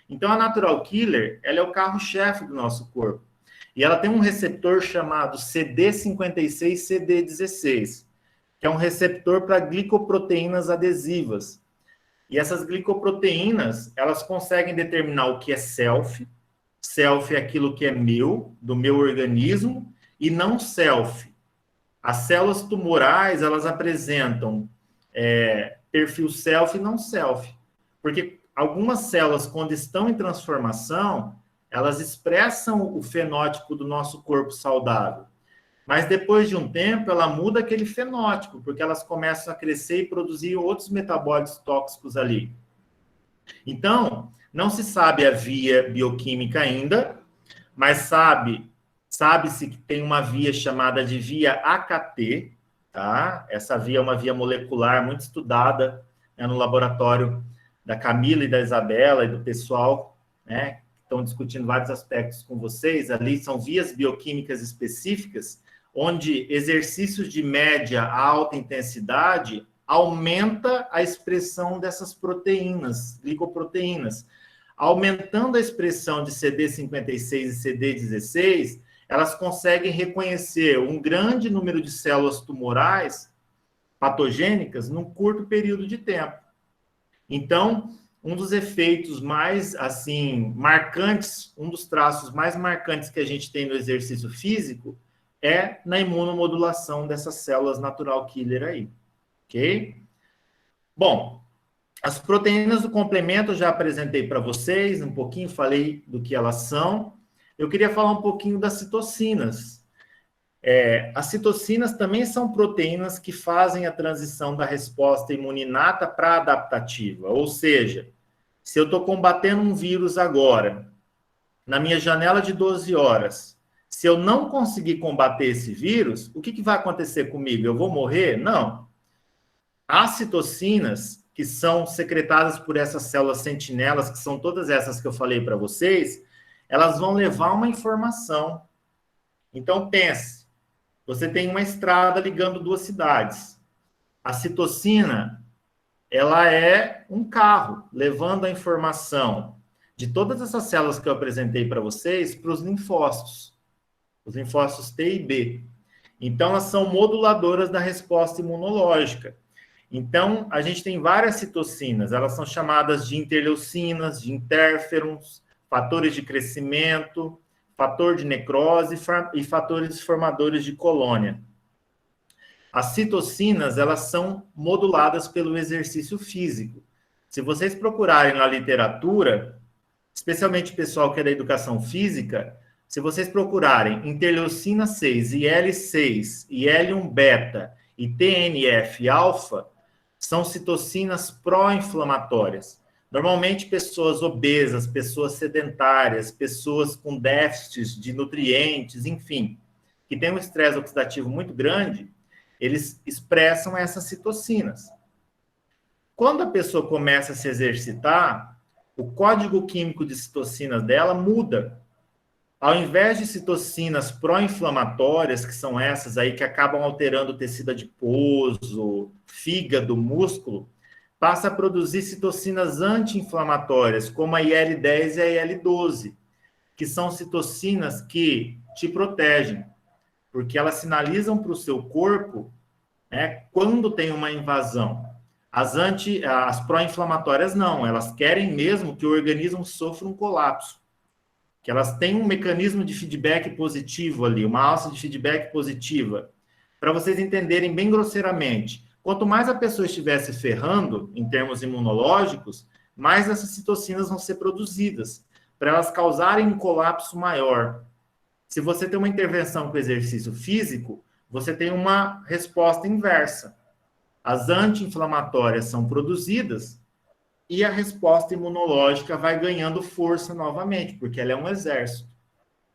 Então, a natural killer, ela é o carro-chefe do nosso corpo. E ela tem um receptor chamado CD56-CD16, que é um receptor para glicoproteínas adesivas. E essas glicoproteínas, elas conseguem determinar o que é self. Self é aquilo que é meu, do meu organismo, e não self. As células tumorais, elas apresentam perfil self e não self. Porque algumas células, quando estão em transformação, elas expressam o fenótipo do nosso corpo saudável. Mas depois de um tempo, ela muda aquele fenótipo, porque elas começam a crescer e produzir outros metabólitos tóxicos ali. Então, não se sabe a via bioquímica ainda, mas sabe-se que tem uma via chamada de via AKT, tá? Essa via é uma via molecular muito estudada, né, no laboratório da Camila e da Isabela e do pessoal, né, que estão discutindo vários aspectos com vocês. Ali são vias bioquímicas específicas, onde exercícios de média a alta intensidade aumenta a expressão dessas proteínas, glicoproteínas. Aumentando a expressão de CD56 e CD16, elas conseguem reconhecer um grande número de células tumorais patogênicas num curto período de tempo. Então, um dos efeitos mais, assim, marcantes, um dos traços mais marcantes que a gente tem no exercício físico é na imunomodulação dessas células natural killer aí, ok? Bom, as proteínas do complemento eu já apresentei para vocês um pouquinho, falei do que elas são. Eu queria falar um pouquinho das citocinas. As citocinas também são proteínas que fazem a transição da resposta imuninata para adaptativa. Ou seja, se eu estou combatendo um vírus agora, na minha janela de 12 horas, se eu não conseguir combater esse vírus, o que vai acontecer comigo? Eu vou morrer? Não. As citocinas, que são secretadas por essas células sentinelas, que são todas essas que eu falei para vocês, elas vão levar uma informação. Então, pense, você tem uma estrada ligando duas cidades. A citocina, ela é um carro, levando a informação de todas essas células que eu apresentei para vocês para os linfócitos T e B. Então, elas são moduladoras da resposta imunológica. Então, a gente tem várias citocinas, elas são chamadas de interleucinas, de interferons, fatores de crescimento, fator de necrose e fatores formadores de colônia. As citocinas, elas são moduladas pelo exercício físico. Se vocês procurarem na literatura, especialmente o pessoal que é da educação física, se vocês procurarem interleucina 6, IL-6, IL-1-beta e TNF-alfa, são citocinas pró-inflamatórias. Normalmente, pessoas obesas, pessoas sedentárias, pessoas com déficits de nutrientes, enfim, que têm um estresse oxidativo muito grande, eles expressam essas citocinas. Quando a pessoa começa a se exercitar, o código químico de citocinas dela muda. Ao invés de citocinas pró-inflamatórias, que são essas aí que acabam alterando o tecido adiposo, fígado, músculo, passa a produzir citocinas anti-inflamatórias, como a IL-10 e a IL-12, que são citocinas que te protegem, porque elas sinalizam para o seu corpo, né, quando tem uma invasão. As pró-inflamatórias não, elas querem mesmo que o organismo sofra um colapso, que elas têm um mecanismo de feedback positivo ali, uma alça de feedback positiva. Para vocês entenderem bem grosseiramente, quanto mais a pessoa estiver se ferrando, em termos imunológicos, mais essas citocinas vão ser produzidas, para elas causarem um colapso maior. Se você tem uma intervenção com exercício físico, você tem uma resposta inversa. As anti-inflamatórias são produzidas e a resposta imunológica vai ganhando força novamente, porque ela é um exército.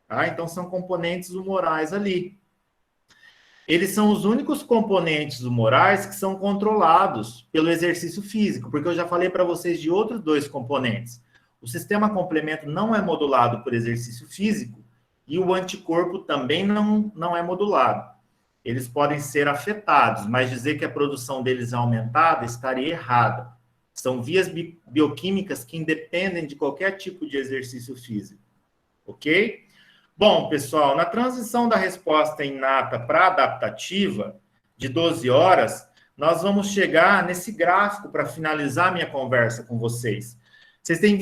Tá? Então, são componentes humorais ali. Eles são os únicos componentes humorais que são controlados pelo exercício físico, porque eu já falei para vocês de outros dois componentes. O sistema complemento não é modulado por exercício físico e o anticorpo também não é modulado. Eles podem ser afetados, mas dizer que a produção deles é aumentada estaria errada. São vias bioquímicas que independem de qualquer tipo de exercício físico. Ok? Bom, pessoal, na transição da resposta inata para adaptativa, de 12 horas, nós vamos chegar nesse gráfico para finalizar minha conversa com vocês. Vocês têm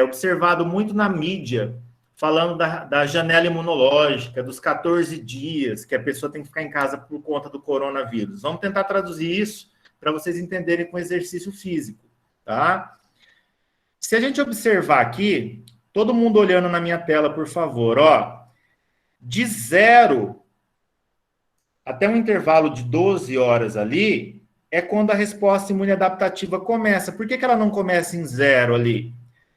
observado muito na mídia, falando da janela imunológica, dos 14 dias, que a pessoa tem que ficar em casa por conta do coronavírus. Vamos tentar traduzir isso para vocês entenderem com exercício físico, tá? Se a gente observar aqui, todo mundo olhando na minha tela, por favor, ó, de 0 até um intervalo de 12 horas ali, é quando a resposta imune adaptativa começa. Por que ela não começa em 0 ali?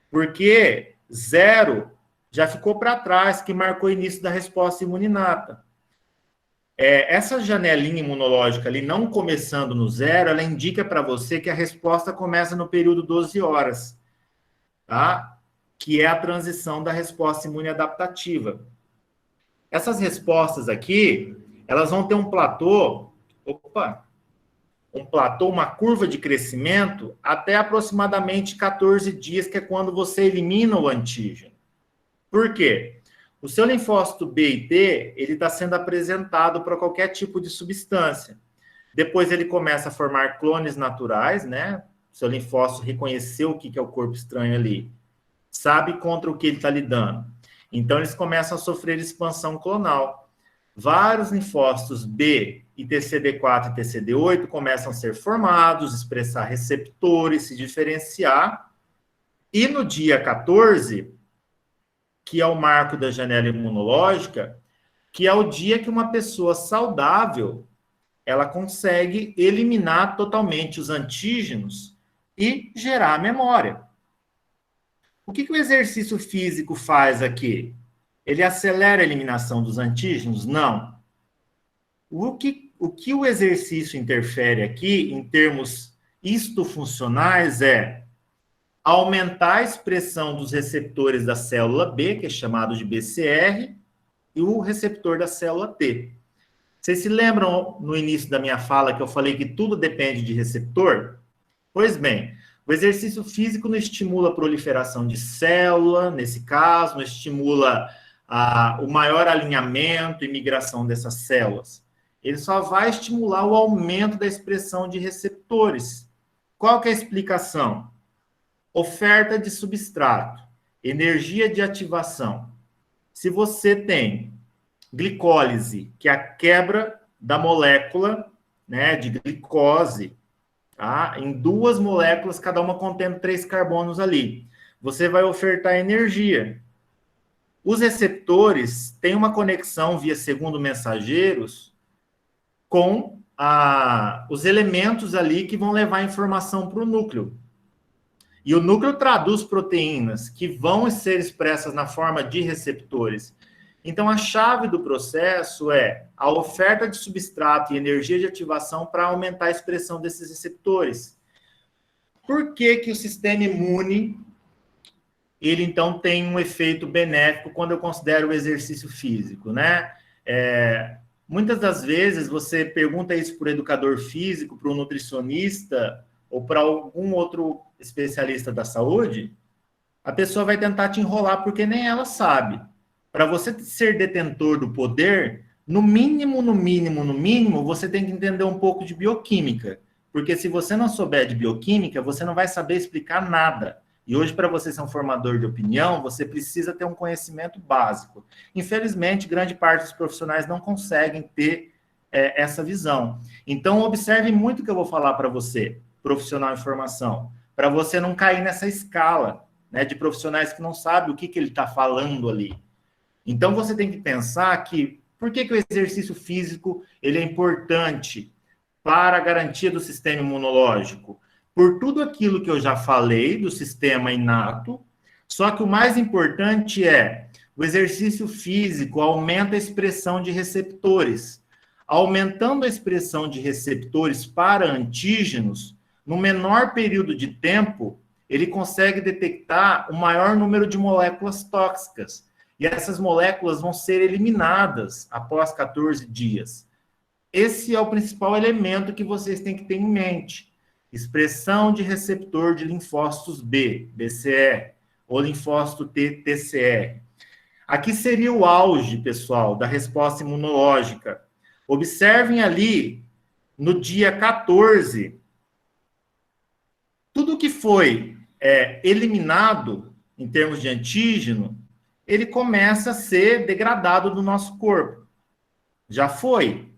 Porque 0 já ficou para trás, que marcou o início da resposta imune inata. Essa janelinha imunológica ali, não começando no 0, ela indica para você que a resposta começa no período 12 horas, tá? Que é a transição da resposta imune adaptativa. Essas respostas aqui, elas vão ter um platô, uma curva de crescimento até aproximadamente 14 dias, que é quando você elimina o antígeno. Por quê? O seu linfócito B e T, ele está sendo apresentado para qualquer tipo de substância. Depois ele começa a formar clones naturais, né? O seu linfócito reconheceu o que é o corpo estranho ali. Sabe contra o que ele está lidando. Então, eles começam a sofrer expansão clonal. Vários linfócitos B e TCD4 e TCD8 começam a ser formados, expressar receptores, se diferenciar. E no dia 14... que é o marco da janela imunológica, que é o dia que uma pessoa saudável, ela consegue eliminar totalmente os antígenos e gerar a memória. O que o exercício físico faz aqui? Ele acelera a eliminação dos antígenos? Não. O que o exercício interfere aqui, em termos histofuncionais, é aumentar a expressão dos receptores da célula B, que é chamado de BCR, e o receptor da célula T. Vocês se lembram no início da minha fala que eu falei que tudo depende de receptor? Pois bem, o exercício físico não estimula a proliferação de célula, nesse caso, não estimula o maior alinhamento e migração dessas células. Ele só vai estimular o aumento da expressão de receptores. Qual que é a explicação? Oferta de substrato, energia de ativação. Se você tem glicólise, que é a quebra da molécula, né, de glicose, tá? Em 2 moléculas, cada uma contendo 3 carbonos ali, você vai ofertar energia. Os receptores têm uma conexão via segundo mensageiros com os elementos ali que vão levar a informação para o núcleo. E o núcleo traduz proteínas que vão ser expressas na forma de receptores. Então, a chave do processo é a oferta de substrato e energia de ativação para aumentar a expressão desses receptores. Por que o sistema imune, ele, então, tem um efeito benéfico quando eu considero o exercício físico, né? Muitas das vezes, você pergunta isso para o educador físico, para o nutricionista, ou para algum outro especialista da saúde, a pessoa vai tentar te enrolar porque nem ela sabe. Para você ser detentor do poder, no mínimo, você tem que entender um pouco de bioquímica. Porque se você não souber de bioquímica, você não vai saber explicar nada. E hoje, para você ser um formador de opinião, você precisa ter um conhecimento básico. Infelizmente, grande parte dos profissionais não conseguem ter essa visão. Então, observe muito o que eu vou falar para você, profissional em formação, para você não cair nessa escala, né, de profissionais que não sabem o que ele está falando ali. Então, você tem que pensar que, por que o exercício físico ele é importante para a garantia do sistema imunológico? Por tudo aquilo que eu já falei do sistema inato, só que o mais importante é, o exercício físico aumenta a expressão de receptores. Aumentando a expressão de receptores para antígenos, no menor período de tempo, ele consegue detectar o maior número de moléculas tóxicas. E essas moléculas vão ser eliminadas após 14 dias. Esse é o principal elemento que vocês têm que ter em mente. Expressão de receptor de linfócitos B, BCR, ou linfócito T, TCR. Aqui seria o auge, pessoal, da resposta imunológica. Observem ali no dia 14, tudo que foi eliminado em termos de antígeno, ele começa a ser degradado do nosso corpo. Já foi.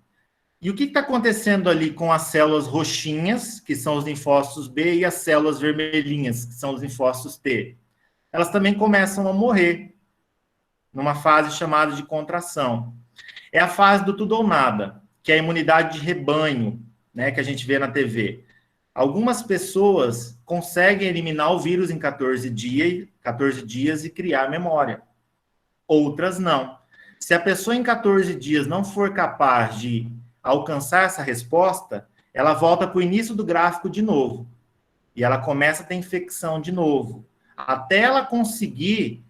E o que está acontecendo ali com as células roxinhas, que são os linfócitos B, e as células vermelhinhas, que são os linfócitos T? Elas também começam a morrer, numa fase chamada de contração. É a fase do tudo ou nada, que é a imunidade de rebanho, né, que a gente vê na TV. Algumas pessoas conseguem eliminar o vírus em 14 dias e criar memória. Outras não. Se a pessoa em 14 dias não for capaz de alcançar essa resposta, ela volta para o início do gráfico de novo. E ela começa a ter infecção de novo. Até ela conseguir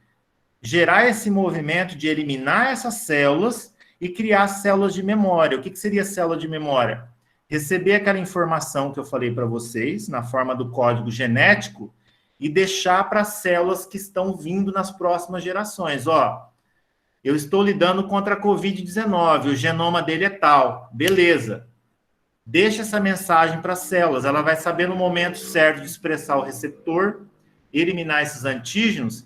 gerar esse movimento de eliminar essas células e criar células de memória. O que seria célula de memória? Receber aquela informação que eu falei para vocês, na forma do código genético, e deixar para as células que estão vindo nas próximas gerações. Ó, eu estou lidando contra a Covid-19, o genoma dele é tal. Beleza. Deixa essa mensagem para as células. Ela vai saber no momento certo de expressar o receptor, eliminar esses antígenos,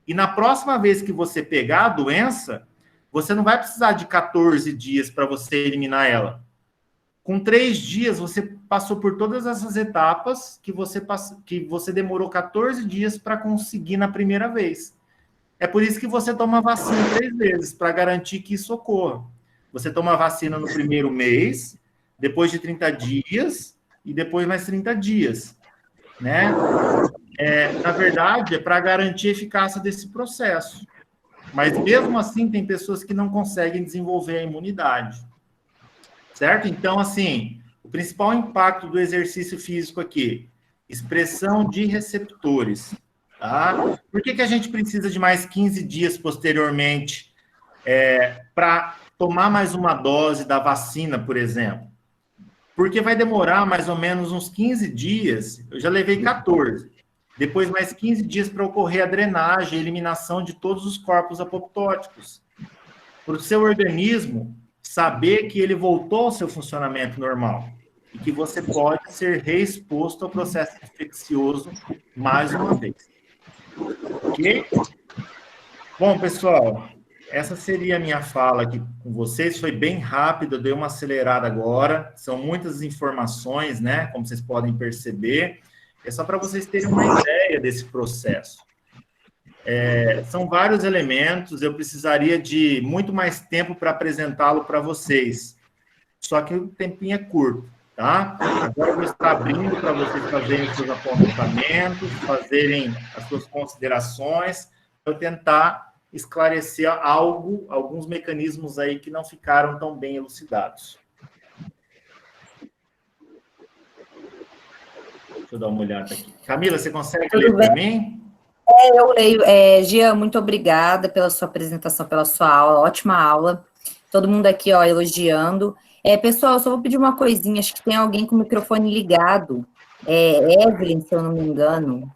e na próxima vez que você pegar a doença, você não vai precisar de 14 dias para você eliminar ela. Com 3 dias, você passou por todas essas etapas que você demorou 14 dias para conseguir na primeira vez. É por isso que você toma vacina 3 vezes, para garantir que isso ocorra. Você toma vacina no primeiro mês, depois de 30 dias, e depois mais 30 dias. Né? Na verdade, é para garantir a eficácia desse processo. Mas, mesmo assim, tem pessoas que não conseguem desenvolver a imunidade. Certo? Então, assim, o principal impacto do exercício físico aqui, expressão de receptores. Tá? Por que a gente precisa de mais 15 dias posteriormente para tomar mais uma dose da vacina, por exemplo? Porque vai demorar mais ou menos uns 15 dias, eu já levei 14, depois mais 15 dias para ocorrer a drenagem, a eliminação de todos os corpos apoptóticos. Para o seu organismo saber que ele voltou ao seu funcionamento normal e que você pode ser reexposto ao processo infeccioso mais uma vez. Ok? Bom, pessoal, essa seria a minha fala aqui com vocês. Foi bem rápido, eu dei uma acelerada agora. São muitas informações, né? Como vocês podem perceber. É só para vocês terem uma ideia desse processo. São vários elementos, eu precisaria de muito mais tempo para apresentá-lo para vocês. Só que o tempinho é curto, tá? Agora eu vou estar abrindo para vocês fazerem os seus apontamentos, fazerem as suas considerações, para eu tentar esclarecer alguns mecanismos aí que não ficaram tão bem elucidados. Deixa eu dar uma olhada aqui. Camila, você consegue ler para mim? Eu leio. Gia, muito obrigada pela sua apresentação, pela sua aula, ótima aula. Todo mundo aqui, ó, elogiando. Pessoal, eu só vou pedir uma coisinha, acho que tem alguém com o microfone ligado. Evelyn, se eu não me engano.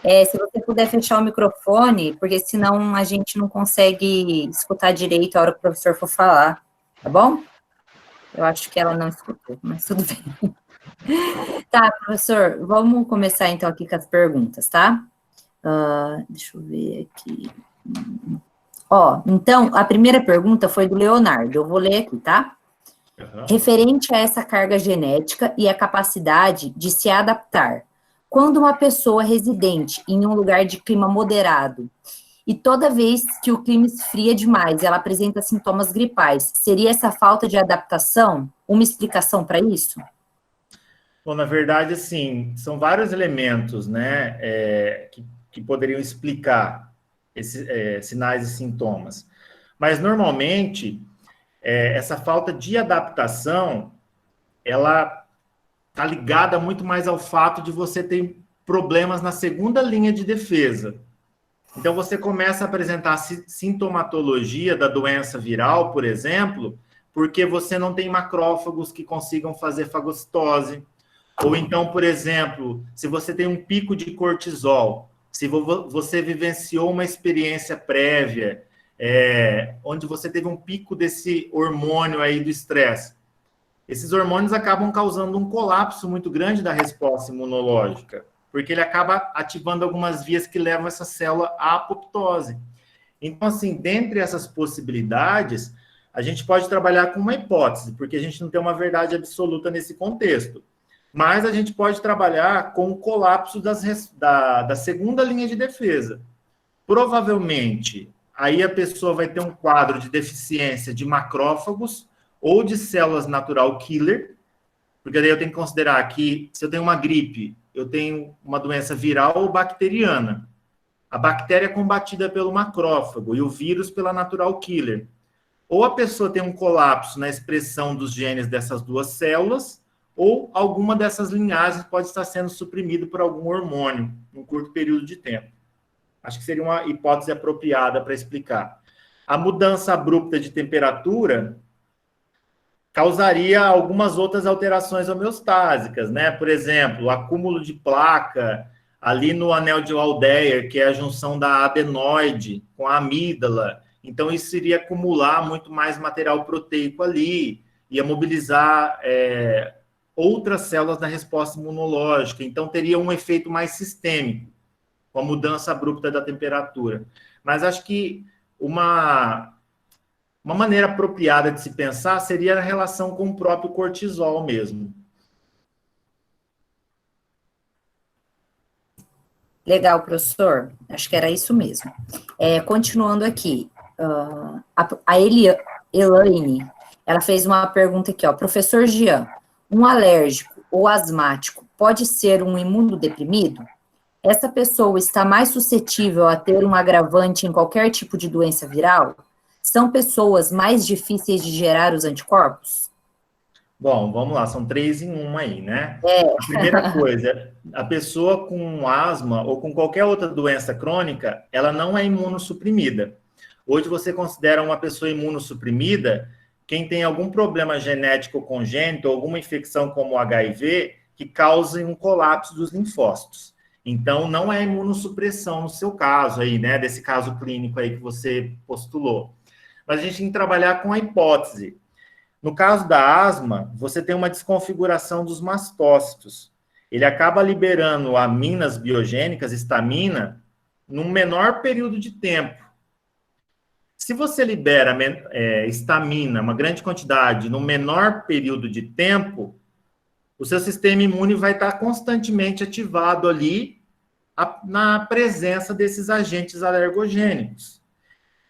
Se você puder fechar o microfone, porque senão a gente não consegue escutar direito a hora que o professor for falar, tá bom? Eu acho que ela não escutou, mas tudo bem. Tá, professor, vamos começar então aqui com as perguntas, tá? Deixa eu ver aqui. Então, a primeira pergunta foi do Leonardo, eu vou ler aqui, tá? Uhum. Referente a essa carga genética e a capacidade de se adaptar. Quando uma pessoa residente em um lugar de clima moderado e toda vez que o clima esfria demais, ela apresenta sintomas gripais, seria essa falta de adaptação uma explicação para isso? Bom, na verdade, assim, são vários elementos, né, que poderiam explicar esses sinais e sintomas. Mas, normalmente, essa falta de adaptação, ela está ligada muito mais ao fato de você ter problemas na segunda linha de defesa. Então, você começa a apresentar sintomatologia da doença viral, por exemplo, porque você não tem macrófagos que consigam fazer fagocitose. Ou então, por exemplo, se você tem um pico de cortisol, se você vivenciou uma experiência prévia, onde você teve um pico desse hormônio aí do estresse, esses hormônios acabam causando um colapso muito grande da resposta imunológica, porque ele acaba ativando algumas vias que levam essa célula à apoptose. Então, assim, dentre essas possibilidades, a gente pode trabalhar com uma hipótese, porque a gente não tem uma verdade absoluta nesse contexto. Mas a gente pode trabalhar com o colapso da segunda linha de defesa. Provavelmente, aí a pessoa vai ter um quadro de deficiência de macrófagos ou de células natural killer, porque daí eu tenho que considerar que se eu tenho uma gripe, eu tenho uma doença viral ou bacteriana. A bactéria é combatida pelo macrófago e o vírus pela natural killer. Ou a pessoa tem um colapso na expressão dos genes dessas duas células, ou alguma dessas linhagens pode estar sendo suprimido por algum hormônio num curto período de tempo. Acho que seria uma hipótese apropriada para explicar. A mudança abrupta de temperatura causaria algumas outras alterações homeostásicas, né? Por exemplo, acúmulo de placa ali no anel de Waldeyer, que é a junção da adenoide com a amígdala. Então, isso iria acumular muito mais material proteico ali, ia mobilizar outras células da resposta imunológica. Então, teria um efeito mais sistêmico, com a mudança abrupta da temperatura. Mas acho que uma maneira apropriada de se pensar seria a relação com o próprio cortisol mesmo. Legal, professor. Acho que era isso mesmo. Continuando aqui, a Elaine, ela fez uma pergunta aqui, ó. Professor Jean, um alérgico ou asmático pode ser um imunodeprimido? Essa pessoa está mais suscetível a ter um agravante em qualquer tipo de doença viral? São pessoas mais difíceis de gerar os anticorpos? Bom, vamos lá, são 3 em 1 aí, né? A primeira coisa, a pessoa com asma ou com qualquer outra doença crônica, ela não é imunossuprimida. Hoje você considera uma pessoa imunossuprimida quem tem algum problema genético congênito, alguma infecção como o HIV, que cause um colapso dos linfócitos. Então, não é imunossupressão no seu caso aí, né? Desse caso clínico aí que você postulou. Mas a gente tem que trabalhar com a hipótese. No caso da asma, você tem uma desconfiguração dos mastócitos. Ele acaba liberando aminas biogênicas, histamina, num menor período de tempo. Se você libera histamina, uma grande quantidade, num menor período de tempo, o seu sistema imune vai estar constantemente ativado ali na presença desses agentes alergogênicos.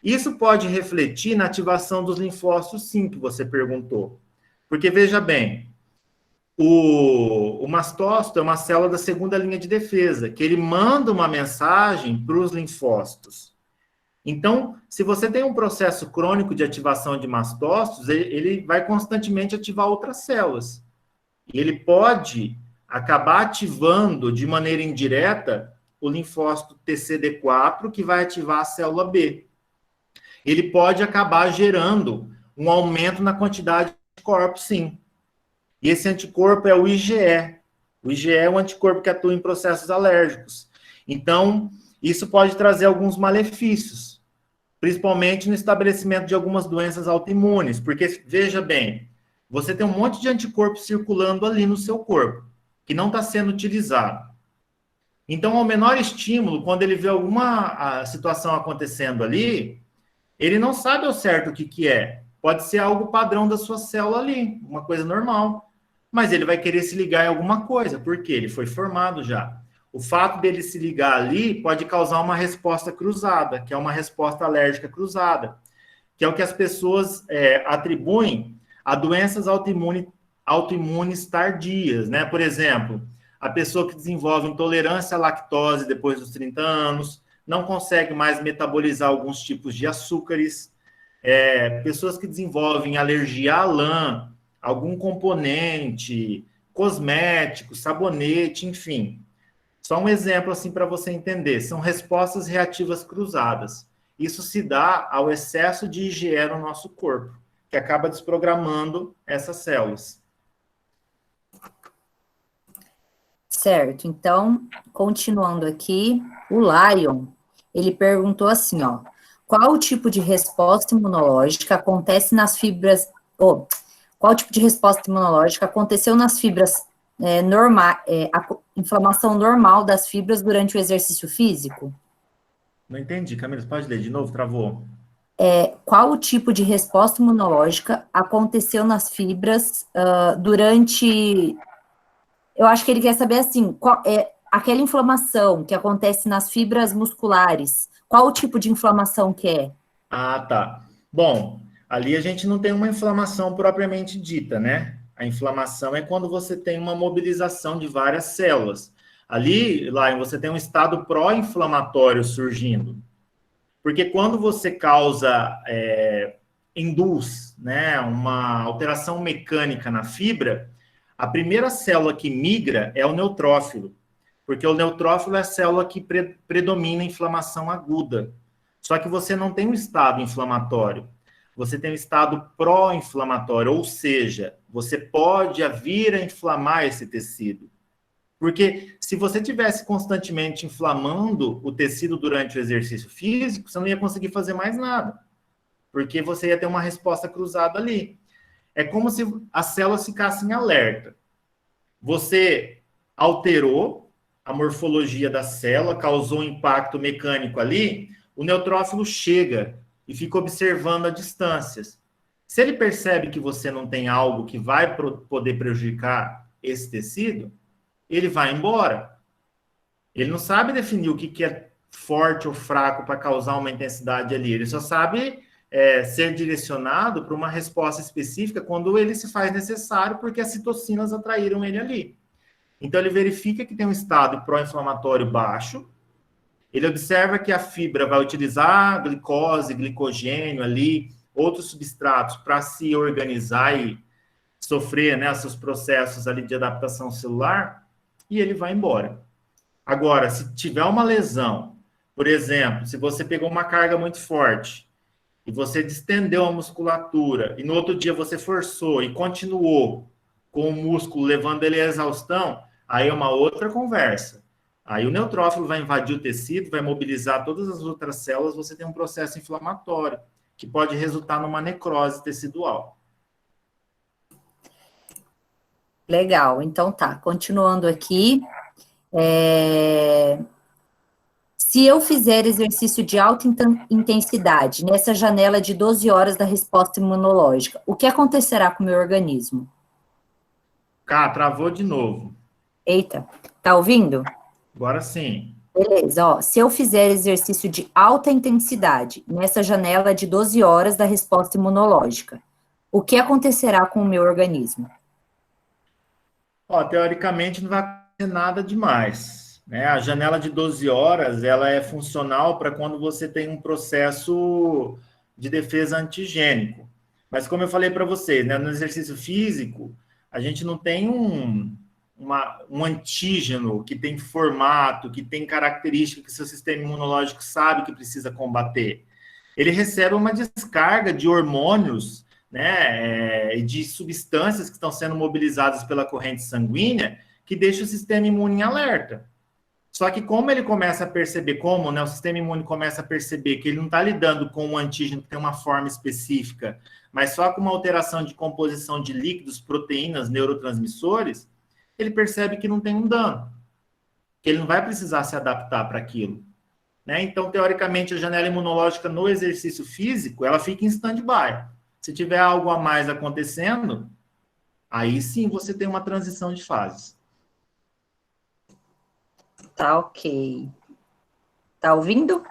Isso pode refletir na ativação dos linfócitos, sim, que você perguntou. Porque, veja bem, o mastócito é uma célula da segunda linha de defesa, que ele manda uma mensagem para os linfócitos. Então, se você tem um processo crônico de ativação de mastócitos, ele vai constantemente ativar outras células. E ele pode acabar ativando de maneira indireta o linfócito TCD4, que vai ativar a célula B. Ele pode acabar gerando um aumento na quantidade de anticorpos, sim. E esse anticorpo é o IgE. O IgE é um anticorpo que atua em processos alérgicos. Então, isso pode trazer alguns malefícios, principalmente no estabelecimento de algumas doenças autoimunes, porque, veja bem, você tem um monte de anticorpo circulando ali no seu corpo, que não está sendo utilizado. Então, ao menor estímulo, quando ele vê alguma situação acontecendo ali, ele não sabe ao certo o que é. Pode ser algo padrão da sua célula ali, uma coisa normal. Mas ele vai querer se ligar em alguma coisa, porque ele foi formado já. O fato dele se ligar ali pode causar uma resposta cruzada, que é uma resposta alérgica cruzada, que é o que as pessoas atribuem a doenças autoimunes tardias, né? Por exemplo, a pessoa que desenvolve intolerância à lactose depois dos 30 anos, não consegue mais metabolizar alguns tipos de açúcares, pessoas que desenvolvem alergia à lã, algum componente, cosmético, sabonete, enfim. Só um exemplo assim para você entender, são respostas reativas cruzadas. Isso se dá ao excesso de IgE no nosso corpo, que acaba desprogramando essas células. Certo, então, continuando aqui, o Lion, ele perguntou assim, ó, qual o tipo de resposta imunológica acontece nas fibras, qual tipo de resposta imunológica aconteceu nas fibras a inflamação normal das fibras durante o exercício físico? Não entendi, Camila, você pode ler de novo? Travou. Qual o tipo de resposta imunológica aconteceu nas fibras durante... Eu acho que ele quer saber, assim, qual é aquela inflamação que acontece nas fibras musculares, qual o tipo de inflamação que é? Ah, tá. Bom, ali a gente não tem uma inflamação propriamente dita, né? A inflamação é quando você tem uma mobilização de várias células. Ali, lá, você tem um estado pró-inflamatório surgindo. Porque quando você causa, induz, né, uma alteração mecânica na fibra, a primeira célula que migra é o neutrófilo, porque o neutrófilo é a célula que predomina a inflamação aguda. Só que você não tem um estado inflamatório, você tem um estado pró-inflamatório, ou seja, você pode vir a inflamar esse tecido. Porque se você tivesse constantemente inflamando o tecido durante o exercício físico, você não ia conseguir fazer mais nada, porque você ia ter uma resposta cruzada ali. É como se as células ficassem em alerta. Você alterou a morfologia da célula, causou um impacto mecânico ali, o neutrófilo chega e fica observando a distâncias. Se ele percebe que você não tem algo que vai poder prejudicar esse tecido, ele vai embora. Ele não sabe definir o que é forte ou fraco para causar uma intensidade ali. Ele só sabe ser direcionado para uma resposta específica quando ele se faz necessário, porque as citocinas atraíram ele ali. Então, ele verifica que tem um estado pró-inflamatório baixo, ele observa que a fibra vai utilizar glicose, glicogênio ali, outros substratos para se organizar e sofrer, né, seus processos ali de adaptação celular, e ele vai embora. Agora, se tiver uma lesão, por exemplo, se você pegou uma carga muito forte e você distendeu a musculatura e no outro dia você forçou e continuou com o músculo levando ele à exaustão, aí é uma outra conversa. Aí o neutrófilo vai invadir o tecido, vai mobilizar todas as outras células, você tem um processo inflamatório que pode resultar numa necrose tecidual. Legal, então tá, continuando aqui. Se eu fizer exercício de alta intensidade nessa janela de 12 horas da resposta imunológica, o que acontecerá com o meu organismo? Cá, travou de novo. Eita, tá ouvindo? Agora sim. Beleza, ó, se eu fizer exercício de alta intensidade nessa janela de 12 horas da resposta imunológica, o que acontecerá com o meu organismo? Ó, teoricamente não vai acontecer nada demais, né? A janela de 12 horas, ela é funcional para quando você tem um processo de defesa antigênico. Mas como eu falei para vocês, né, no exercício físico, a gente não tem um antígeno que tem formato, que tem característica que seu sistema imunológico sabe que precisa combater. Ele recebe uma descarga de hormônios, né, de substâncias que estão sendo mobilizadas pela corrente sanguínea, que deixa o sistema imune em alerta. Só que como ele começa a perceber, né, o sistema imune começa a perceber que ele não está lidando com um antígeno que tem uma forma específica, mas só com uma alteração de composição de líquidos, proteínas, neurotransmissores, ele percebe que não tem um dano, que ele não vai precisar se adaptar para aquilo. Né? Então, teoricamente, a janela imunológica no exercício físico, ela fica em stand-by. Se tiver algo a mais acontecendo, aí sim você tem uma transição de fases. Tá, ok. Tá ouvindo?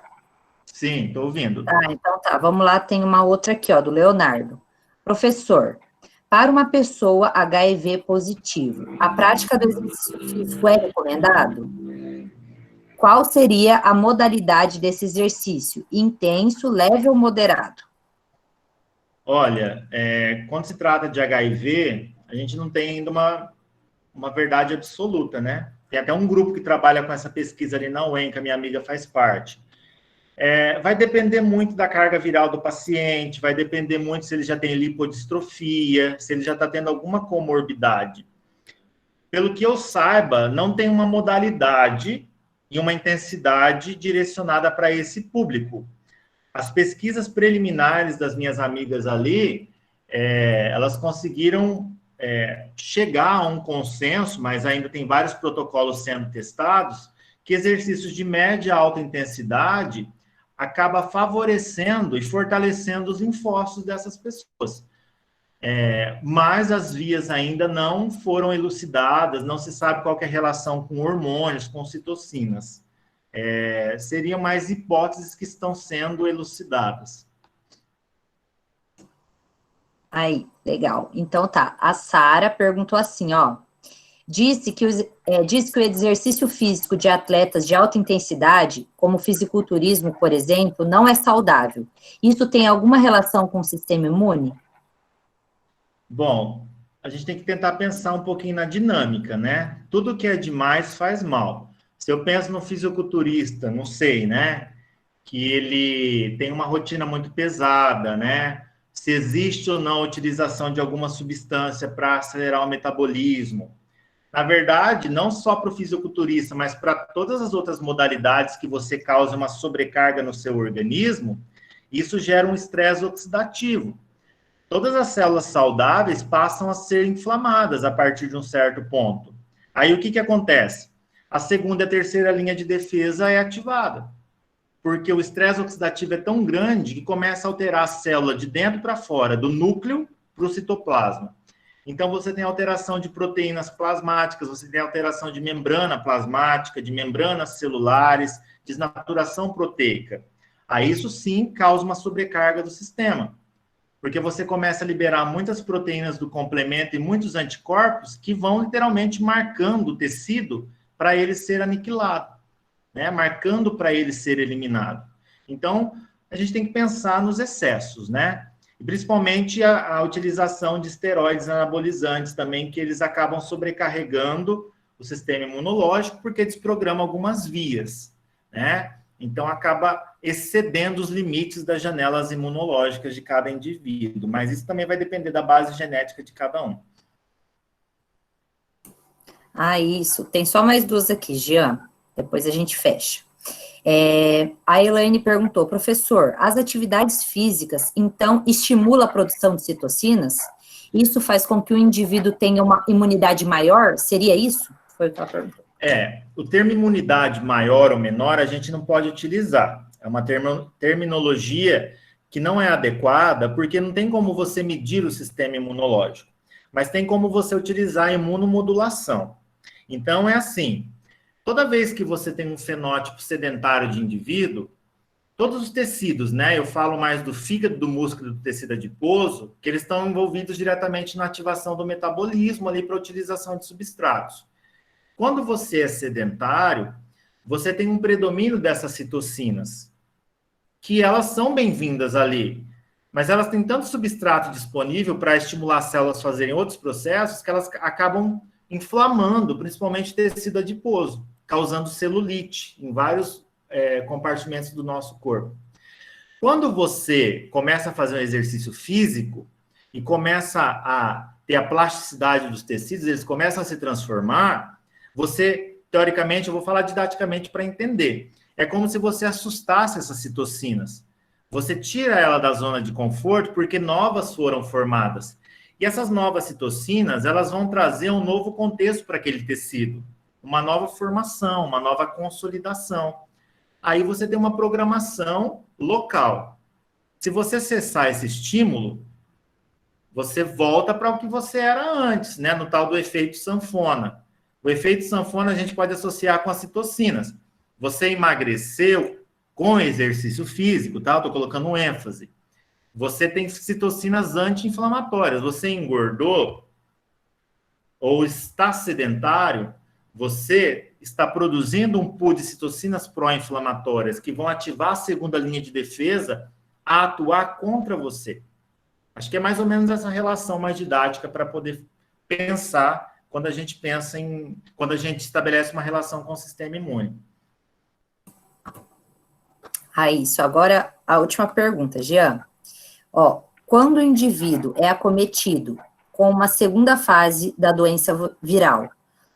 Sim, estou ouvindo. Ah, então tá, vamos lá, tem uma outra aqui, ó, do Leonardo. Professor, para uma pessoa HIV positivo, a prática do exercício físico é recomendado? Qual seria a modalidade desse exercício? Intenso, leve ou moderado? Olha, quando se trata de HIV, a gente não tem ainda uma verdade absoluta, né? Tem até um grupo que trabalha com essa pesquisa ali na UEM, que a minha amiga faz parte. Vai depender muito da carga viral do paciente, vai depender muito se ele já tem lipodistrofia, se ele já está tendo alguma comorbidade. Pelo que eu saiba, não tem uma modalidade e uma intensidade direcionada para esse público. As pesquisas preliminares das minhas amigas ali elas conseguiram chegar a um consenso, mas ainda tem vários protocolos sendo testados, que exercícios de média a alta intensidade acaba favorecendo e fortalecendo os linfócitos dessas pessoas. Mas as vias ainda não foram elucidadas, não se sabe qual que é a relação com hormônios, com citocinas. Seriam mais hipóteses que estão sendo elucidadas. Aí, legal. Então tá, a Sara perguntou assim, ó, disse que o exercício físico de atletas de alta intensidade, como o fisiculturismo, por exemplo, não é saudável. Isso tem alguma relação com o sistema imune? Bom, a gente tem que tentar pensar um pouquinho na dinâmica, né? Tudo que é demais faz mal. Se eu penso no fisiculturista, não sei, né? Que ele tem uma rotina muito pesada, né? Se existe ou não a utilização de alguma substância para acelerar o metabolismo. Na verdade, não só para o fisiculturista, mas para todas as outras modalidades que você causa uma sobrecarga no seu organismo, isso gera um estresse oxidativo. Todas as células saudáveis passam a ser inflamadas a partir de um certo ponto. Aí o que acontece? A segunda e a terceira linha de defesa é ativada, porque o estresse oxidativo é tão grande que começa a alterar a célula de dentro para fora, do núcleo para o citoplasma. Então, você tem alteração de proteínas plasmáticas, você tem alteração de membrana plasmática, de membranas celulares, desnaturação proteica. Aí, isso sim causa uma sobrecarga do sistema, porque você começa a liberar muitas proteínas do complemento e muitos anticorpos que vão literalmente marcando o tecido para ele ser aniquilado, né? Marcando para ele ser eliminado. Então, a gente tem que pensar nos excessos, né? E principalmente a utilização de esteroides anabolizantes também, que eles acabam sobrecarregando o sistema imunológico, porque desprogramam algumas vias, né? Então, acaba excedendo os limites das janelas imunológicas de cada indivíduo, mas isso também vai depender da base genética de cada um. Ah, isso. Tem só mais duas aqui, Jean. Depois a gente fecha. A Elaine perguntou, professor, as atividades físicas, então, estimulam a produção de citocinas? Isso faz com que o indivíduo tenha uma imunidade maior? Seria isso? Foi o que ela perguntou. O termo imunidade maior ou menor a gente não pode utilizar. É uma terminologia que não é adequada, porque não tem como você medir o sistema imunológico, mas tem como você utilizar a imunomodulação. Então, é assim, toda vez que você tem um fenótipo sedentário de indivíduo, todos os tecidos, né? Eu falo mais do fígado, do músculo e do tecido adiposo, que eles estão envolvidos diretamente na ativação do metabolismo ali para a utilização de substratos. Quando você é sedentário, você tem um predomínio dessas citocinas, que elas são bem-vindas ali, mas elas têm tanto substrato disponível para estimular as células a fazerem outros processos que elas acabam inflamando, principalmente tecido adiposo, causando celulite em vários compartimentos do nosso corpo. Quando você começa a fazer um exercício físico e começa a ter a plasticidade dos tecidos, eles começam a se transformar, você, teoricamente, eu vou falar didaticamente para entender, é como se você assustasse essas citocinas. Você tira ela da zona de conforto porque novas foram formadas. E essas novas citocinas, elas vão trazer um novo contexto para aquele tecido, uma nova formação, uma nova consolidação. Aí você tem uma programação local. Se você cessar esse estímulo, você volta para o que você era antes, né? No tal do efeito sanfona. O efeito sanfona a gente pode associar com as citocinas. Você emagreceu com exercício físico, tá? Estou colocando um ênfase. Você tem citocinas anti-inflamatórias. Você engordou ou está sedentário, você está produzindo um pool de citocinas pró-inflamatórias que vão ativar a segunda linha de defesa a atuar contra você. Acho que é mais ou menos essa relação mais didática para poder pensar quando a gente pensa quando a gente estabelece uma relação com o sistema imune. Isso. Agora, a última pergunta, Jean. Quando o indivíduo é acometido com uma segunda fase da doença viral,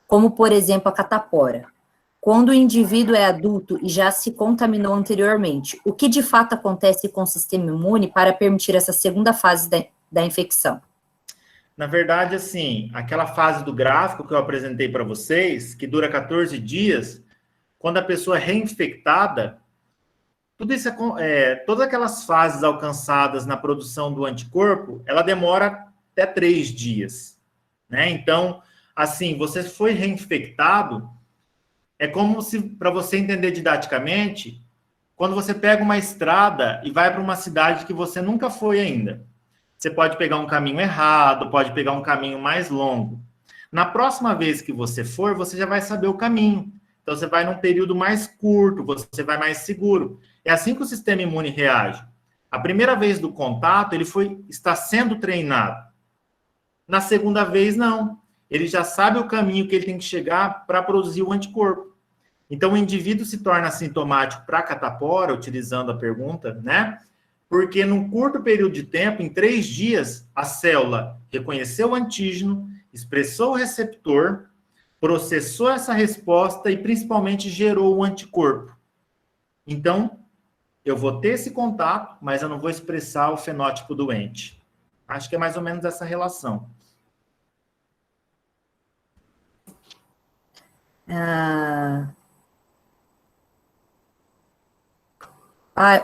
como, por exemplo, a catapora, quando o indivíduo é adulto e já se contaminou anteriormente, o que de fato acontece com o sistema imune para permitir essa segunda fase da infecção? Na verdade, assim, aquela fase do gráfico que eu apresentei para vocês, que dura 14 dias, quando a pessoa é reinfectada, tudo isso todas aquelas fases alcançadas na produção do anticorpo, ela demora até 3 dias, né? Então, assim, você foi reinfectado, é como se, para você entender didaticamente, quando você pega uma estrada e vai para uma cidade que você nunca foi ainda. Você pode pegar um caminho errado, pode pegar um caminho mais longo. Na próxima vez que você for, você já vai saber o caminho. Então, você vai num período mais curto, você vai mais seguro. É assim que o sistema imune reage. A primeira vez do contato, está sendo treinado. Na segunda vez, não. Ele já sabe o caminho que ele tem que chegar para produzir o anticorpo. Então, o indivíduo se torna assintomático para a catapora, utilizando a pergunta, né? Porque num curto período de tempo, em 3 dias, a célula reconheceu o antígeno, expressou o receptor, processou essa resposta e, principalmente, gerou o anticorpo. Então, eu vou ter esse contato, mas eu não vou expressar o fenótipo doente. Acho que é mais ou menos essa relação.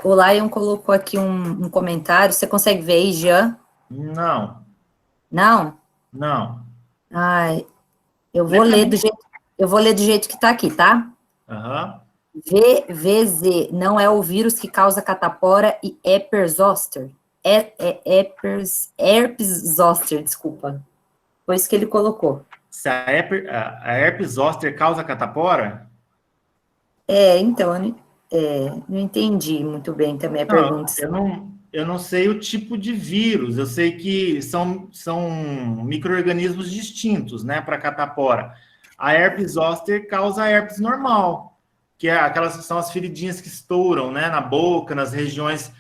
O Lion colocou aqui um comentário. Você consegue ver aí, Jean? Não. Não? Não. Ai, eu vou ler do jeito que está aqui, tá? Aham. VVZ não é o vírus que causa catapora e herpes zoster. Herpes zoster, desculpa. Foi isso que ele colocou. Se a herpes zoster causa catapora? Então, não entendi muito bem também a Não, pergunta. eu não sei o tipo de vírus. Eu sei que são micro-organismos distintos, né, para catapora. A herpes zoster causa a herpes normal, que é aquelas que são as feridinhas que estouram, né, na boca, nas regiões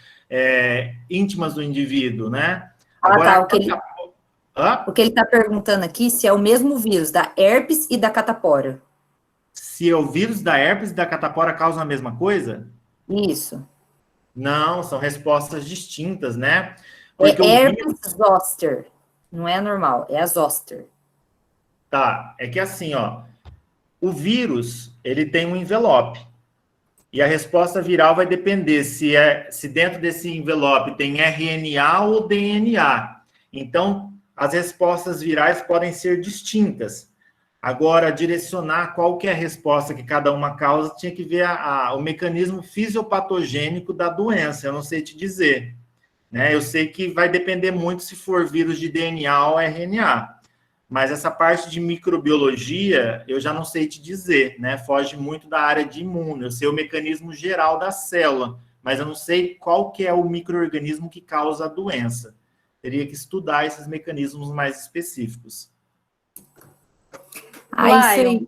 íntimas do indivíduo, né? Agora, Tá. O que ele está perguntando aqui se é o mesmo vírus da herpes e da catapora. Se é o vírus da herpes e da catapora causam a mesma coisa? Isso. Não, são respostas distintas, né? Porque herpes zoster. Não é normal, é a zoster. Tá, é que assim, ó, o vírus, ele tem um envelope. E a resposta viral vai depender se dentro desse envelope tem RNA ou DNA. Então, as respostas virais podem ser distintas. Agora, direcionar qual que é a resposta que cada uma causa, tinha que ver o mecanismo fisiopatogênico da doença. Eu não sei te dizer, né? Eu sei que vai depender muito se for vírus de DNA ou RNA. Mas essa parte de microbiologia, eu já não sei te dizer, né? Foge muito da área de imuno. Eu sei o mecanismo geral da célula, mas eu não sei qual que é o micro-organismo que causa a doença. Teria que estudar esses mecanismos mais específicos. Isso aí.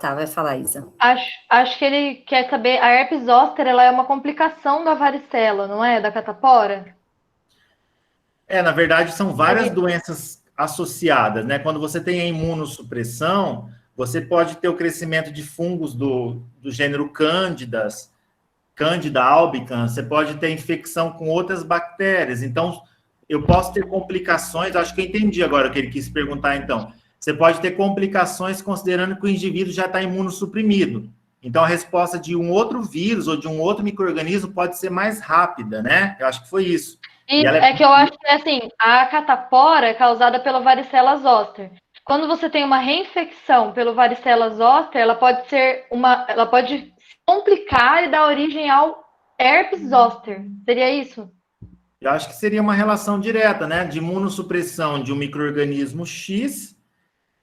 Tá, vai falar, Isa. Acho que ele quer saber, a herpes zoster, ela é uma complicação da varicela, não é? Da catapora? Na verdade, são várias doenças associadas, né? Quando você tem a imunossupressão, você pode ter o crescimento de fungos do gênero Candida albicans, você pode ter infecção com outras bactérias. Então, eu posso ter complicações, acho que eu entendi agora o que ele quis perguntar, então. Você pode ter complicações considerando que o indivíduo já está imunossuprimido. Então, a resposta de um outro vírus ou de um outro micro-organismo pode ser mais rápida, né? Eu acho que foi isso. Que eu acho que, assim, a catapora é causada pela varicela zoster. Quando você tem uma reinfecção pelo varicela zoster, ela pode se complicar e dar origem ao herpes zoster. Seria isso? Eu acho que seria uma relação direta, né? De imunossupressão de um micro-organismo X,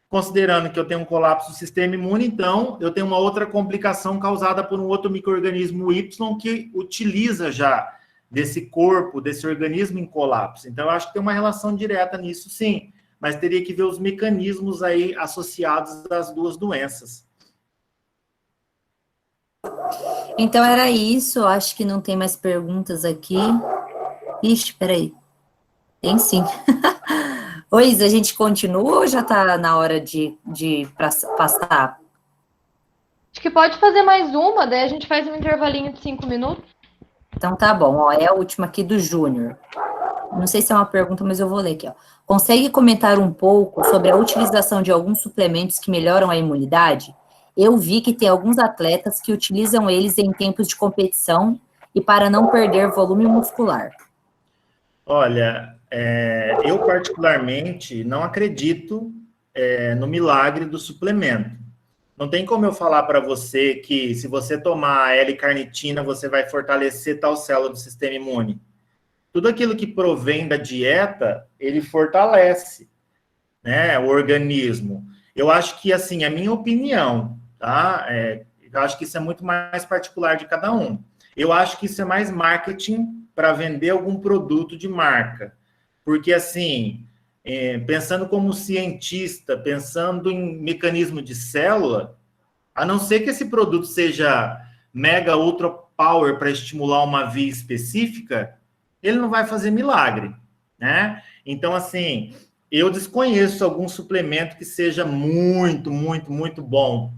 considerando que eu tenho um colapso do sistema imune, então eu tenho uma outra complicação causada por um outro micro-organismo Y que utiliza já desse corpo, desse organismo em colapso. Então, eu acho que tem uma relação direta nisso, sim, mas teria que ver os mecanismos aí associados às duas doenças. Então, era isso. Acho que não tem mais perguntas aqui. Ixi, peraí. Tem sim. Oi, Isa, a gente continua ou já está na hora de passar? Acho que pode fazer mais uma, daí a gente faz um intervalinho de 5 minutos. Então tá bom, é a última aqui do Júnior. não sei se é uma pergunta, mas eu vou ler aqui, ó. Consegue comentar um pouco sobre a utilização de alguns suplementos que melhoram a imunidade? Eu vi que tem alguns atletas que utilizam eles em tempos de competição e para não perder volume muscular. Olha, eu particularmente não acredito no milagre do suplemento. Não tem como eu falar para você que se você tomar a L-carnitina, você vai fortalecer tal célula do sistema imune. Tudo aquilo que provém da dieta, ele fortalece, né, o organismo. Eu acho que, assim, é a minha opinião, tá? Eu acho que isso é muito mais particular de cada um. Eu acho que isso é mais marketing para vender algum produto de marca. Porque, assim, pensando como cientista, pensando em mecanismo de célula, a não ser que esse produto seja mega ultra power para estimular uma via específica, ele não vai fazer milagre, né? Então, assim, eu desconheço algum suplemento que seja muito, muito, muito bom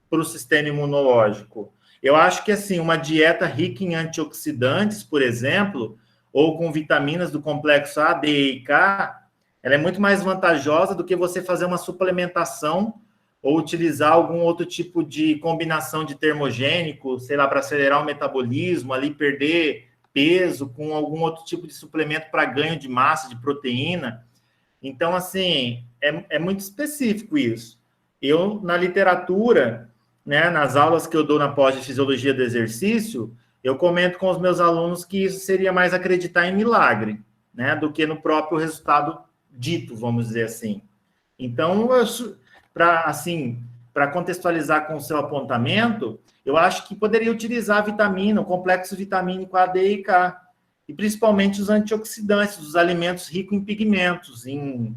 para o sistema imunológico. Eu acho que, assim, uma dieta rica em antioxidantes, por exemplo, ou com vitaminas do complexo A, D, E e K, ela é muito mais vantajosa do que você fazer uma suplementação ou utilizar algum outro tipo de combinação de termogênico, sei lá, para acelerar o metabolismo, ali perder peso com algum outro tipo de suplemento para ganho de massa, de proteína. Então, assim, é muito específico isso. Eu, na literatura, né, nas aulas que eu dou na pós de fisiologia do exercício, eu comento com os meus alunos que isso seria mais acreditar em milagre, né, do que no próprio resultado dito, vamos dizer assim. Então, para contextualizar com o seu apontamento, eu acho que poderia utilizar a vitamina, o complexo vitamínico A, D e K, e principalmente os antioxidantes, os alimentos ricos em pigmentos, em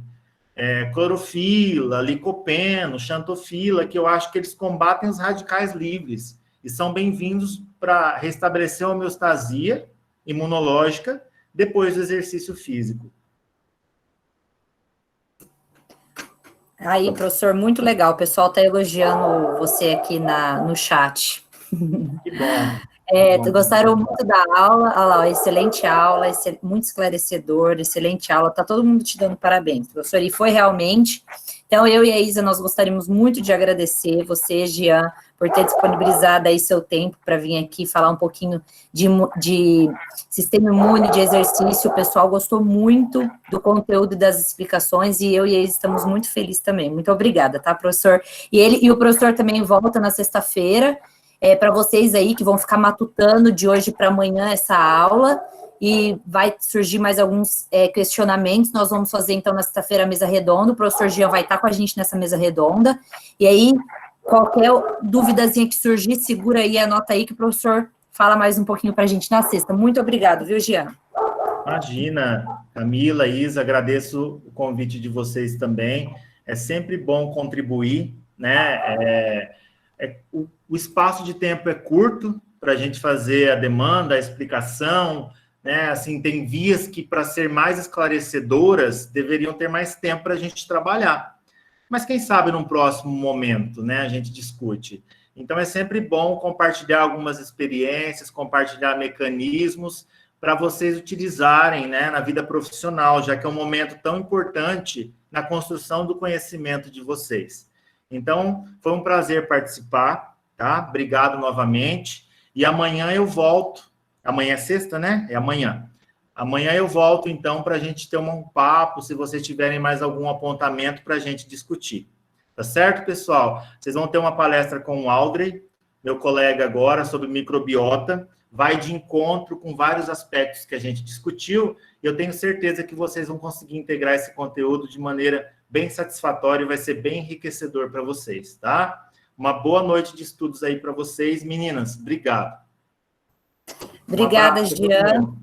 clorofila, licopeno, xantofila, que eu acho que eles combatem os radicais livres e são bem-vindos para restabelecer a homeostasia imunológica depois do exercício físico. Aí, professor, muito legal. O pessoal está elogiando você aqui no chat. Que bom. Gostaram muito da aula. Olha lá, excelente aula, muito esclarecedor, excelente aula. Está todo mundo te dando parabéns, professor. E foi realmente. Então, eu e a Isa, nós gostaríamos muito de agradecer você, Jean, por ter disponibilizado aí seu tempo para vir aqui falar um pouquinho de sistema imune, de exercício. O pessoal gostou muito do conteúdo e das explicações, e eu e a Isa estamos muito felizes também. Muito obrigada, tá, professor? E o professor também volta na sexta-feira, para vocês aí que vão ficar matutando de hoje para amanhã essa aula, e vai surgir mais alguns questionamentos. Nós vamos fazer, então, na sexta-feira a mesa redonda. O professor Jean vai estar com a gente nessa mesa redonda. E aí, qualquer duvidazinha que surgir, segura aí, anota aí que o professor fala mais um pouquinho para a gente na sexta. Muito obrigado, viu, Jean? Imagina, Camila, Isa, agradeço o convite de vocês também. É sempre bom contribuir, né? O espaço de tempo é curto para a gente fazer a demanda, a explicação, né? Assim, tem vias que, para ser mais esclarecedoras, deveriam ter mais tempo para a gente trabalhar. Mas quem sabe num próximo momento, né, a gente discute. Então, é sempre bom compartilhar algumas experiências, compartilhar mecanismos para vocês utilizarem, né, na vida profissional, já que é um momento tão importante na construção do conhecimento de vocês. Então, foi um prazer participar, tá? Obrigado novamente. E amanhã eu volto. Amanhã é sexta, né? É amanhã. Amanhã eu volto, então, para a gente ter um papo, se vocês tiverem mais algum apontamento para a gente discutir. Tá certo, pessoal? Vocês vão ter uma palestra com o Aldrey, meu colega agora, sobre microbiota. Vai de encontro com vários aspectos que a gente discutiu, e eu tenho certeza que vocês vão conseguir integrar esse conteúdo de maneira bem satisfatória e vai ser bem enriquecedor para vocês, tá? Uma boa noite de estudos aí para vocês. Meninas, obrigado. Obrigada, Jean.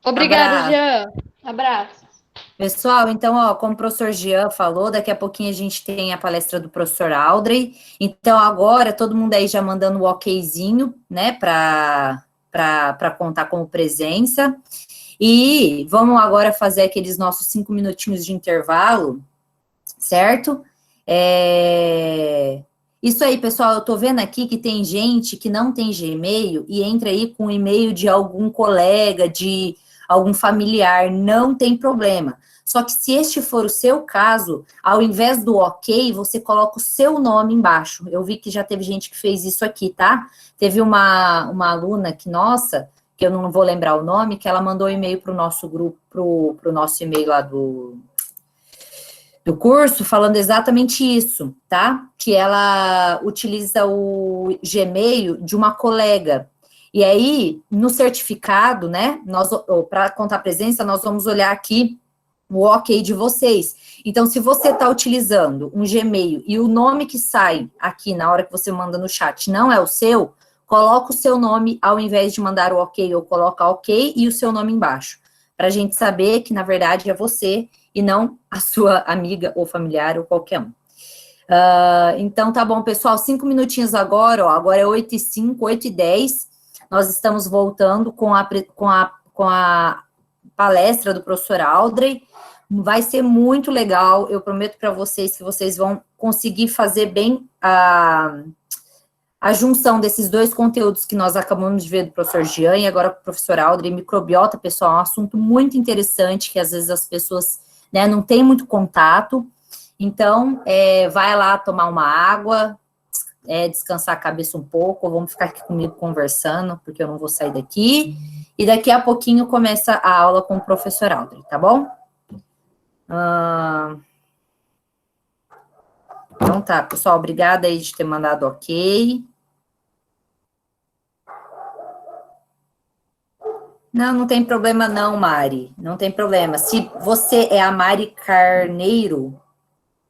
Obrigada, Jean. Abraço. Pessoal, então, ó, como o professor Jean falou, daqui a pouquinho a gente tem a palestra do professor Aldrey. Então, agora, todo mundo aí já mandando o okzinho, né, para contar como presença. E vamos agora fazer aqueles nossos 5 minutinhos de intervalo, certo? Isso aí, pessoal, eu tô vendo aqui que tem gente que não tem Gmail e entra aí com o e-mail de algum colega, de algum familiar, não tem problema. Só que se este for o seu caso, ao invés do ok, você coloca o seu nome embaixo. Eu vi que já teve gente que fez isso aqui, tá? Teve uma aluna que, nossa, que eu não vou lembrar o nome, que ela mandou um e-mail para o nosso grupo, pro nosso e-mail lá do curso, falando exatamente isso, tá? Que ela utiliza o Gmail de uma colega. E aí, no certificado, né, para contar presença, nós vamos olhar aqui o ok de vocês. Então, se você está utilizando um Gmail e o nome que sai aqui na hora que você manda no chat não é o seu, coloca o seu nome ao invés de mandar o ok, ou coloca ok e o seu nome embaixo, para a gente saber que, na verdade, é você e não a sua amiga ou familiar ou qualquer um. Então, tá bom, pessoal, 5 minutinhos agora, ó, agora é 8h05, 8h10, nós estamos voltando com a palestra do professor Aldrey. Vai ser muito legal, eu prometo para vocês que vocês vão conseguir fazer bem a junção desses dois conteúdos que nós acabamos de ver do professor Jean e agora com o professor Aldrey. Microbiota, pessoal, é um assunto muito interessante que às vezes as pessoas, né, não têm muito contato. Então, vai lá tomar uma água, descansar a cabeça um pouco, ou vamos ficar aqui comigo conversando, porque eu não vou sair daqui. E daqui a pouquinho começa a aula com o professor Aldrey, tá bom? Então tá, pessoal, obrigada aí de ter mandado ok. Não tem problema não, Mari, não tem problema. Se você é a Mari Carneiro,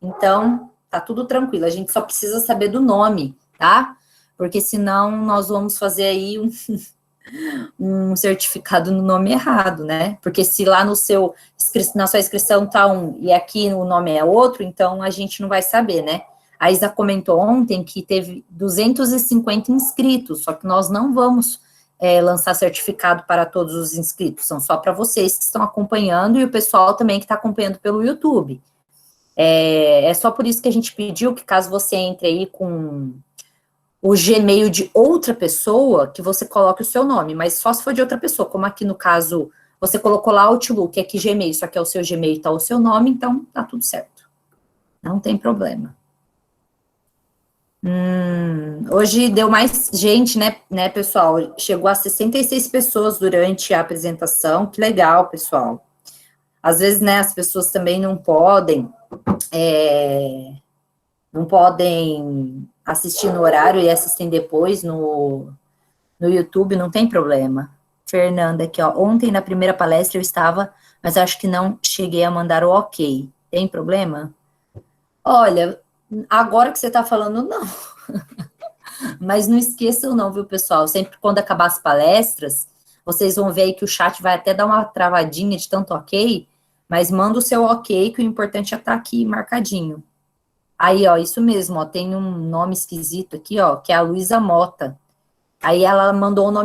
então tá tudo tranquilo, a gente só precisa saber do nome, tá? Porque senão nós vamos fazer aí um certificado no nome errado, né? Porque se lá na sua inscrição tá um e aqui o nome é outro, então a gente não vai saber, né? A Isa comentou ontem que teve 250 inscritos, só que nós não vamos lançar certificado para todos os inscritos, são só para vocês que estão acompanhando e o pessoal também que está acompanhando pelo YouTube. É só por isso que a gente pediu que caso você entre aí com o Gmail de outra pessoa, que você coloque o seu nome, mas só se for de outra pessoa, como aqui no caso, você colocou lá Outlook, aqui Gmail, só que é o seu Gmail, tá o seu nome, então tá tudo certo. Não tem problema. Hoje deu mais gente, né, pessoal? Chegou a 66 pessoas durante a apresentação, que legal, pessoal. Às vezes, né, as pessoas também não podem assistir no horário e assistem depois no YouTube, não tem problema. Fernanda aqui, ó, ontem na primeira palestra eu estava, mas acho que não cheguei a mandar o ok. Tem problema? Olha, agora que você está falando, não. Mas não esqueçam não, viu, pessoal? Sempre quando acabar as palestras, vocês vão ver aí que o chat vai até dar uma travadinha de tanto ok, mas manda o seu ok, que o importante é estar aqui marcadinho. Aí, ó, isso mesmo, ó, tem um nome esquisito aqui, ó, que é a Luísa Mota. Aí ela mandou o nome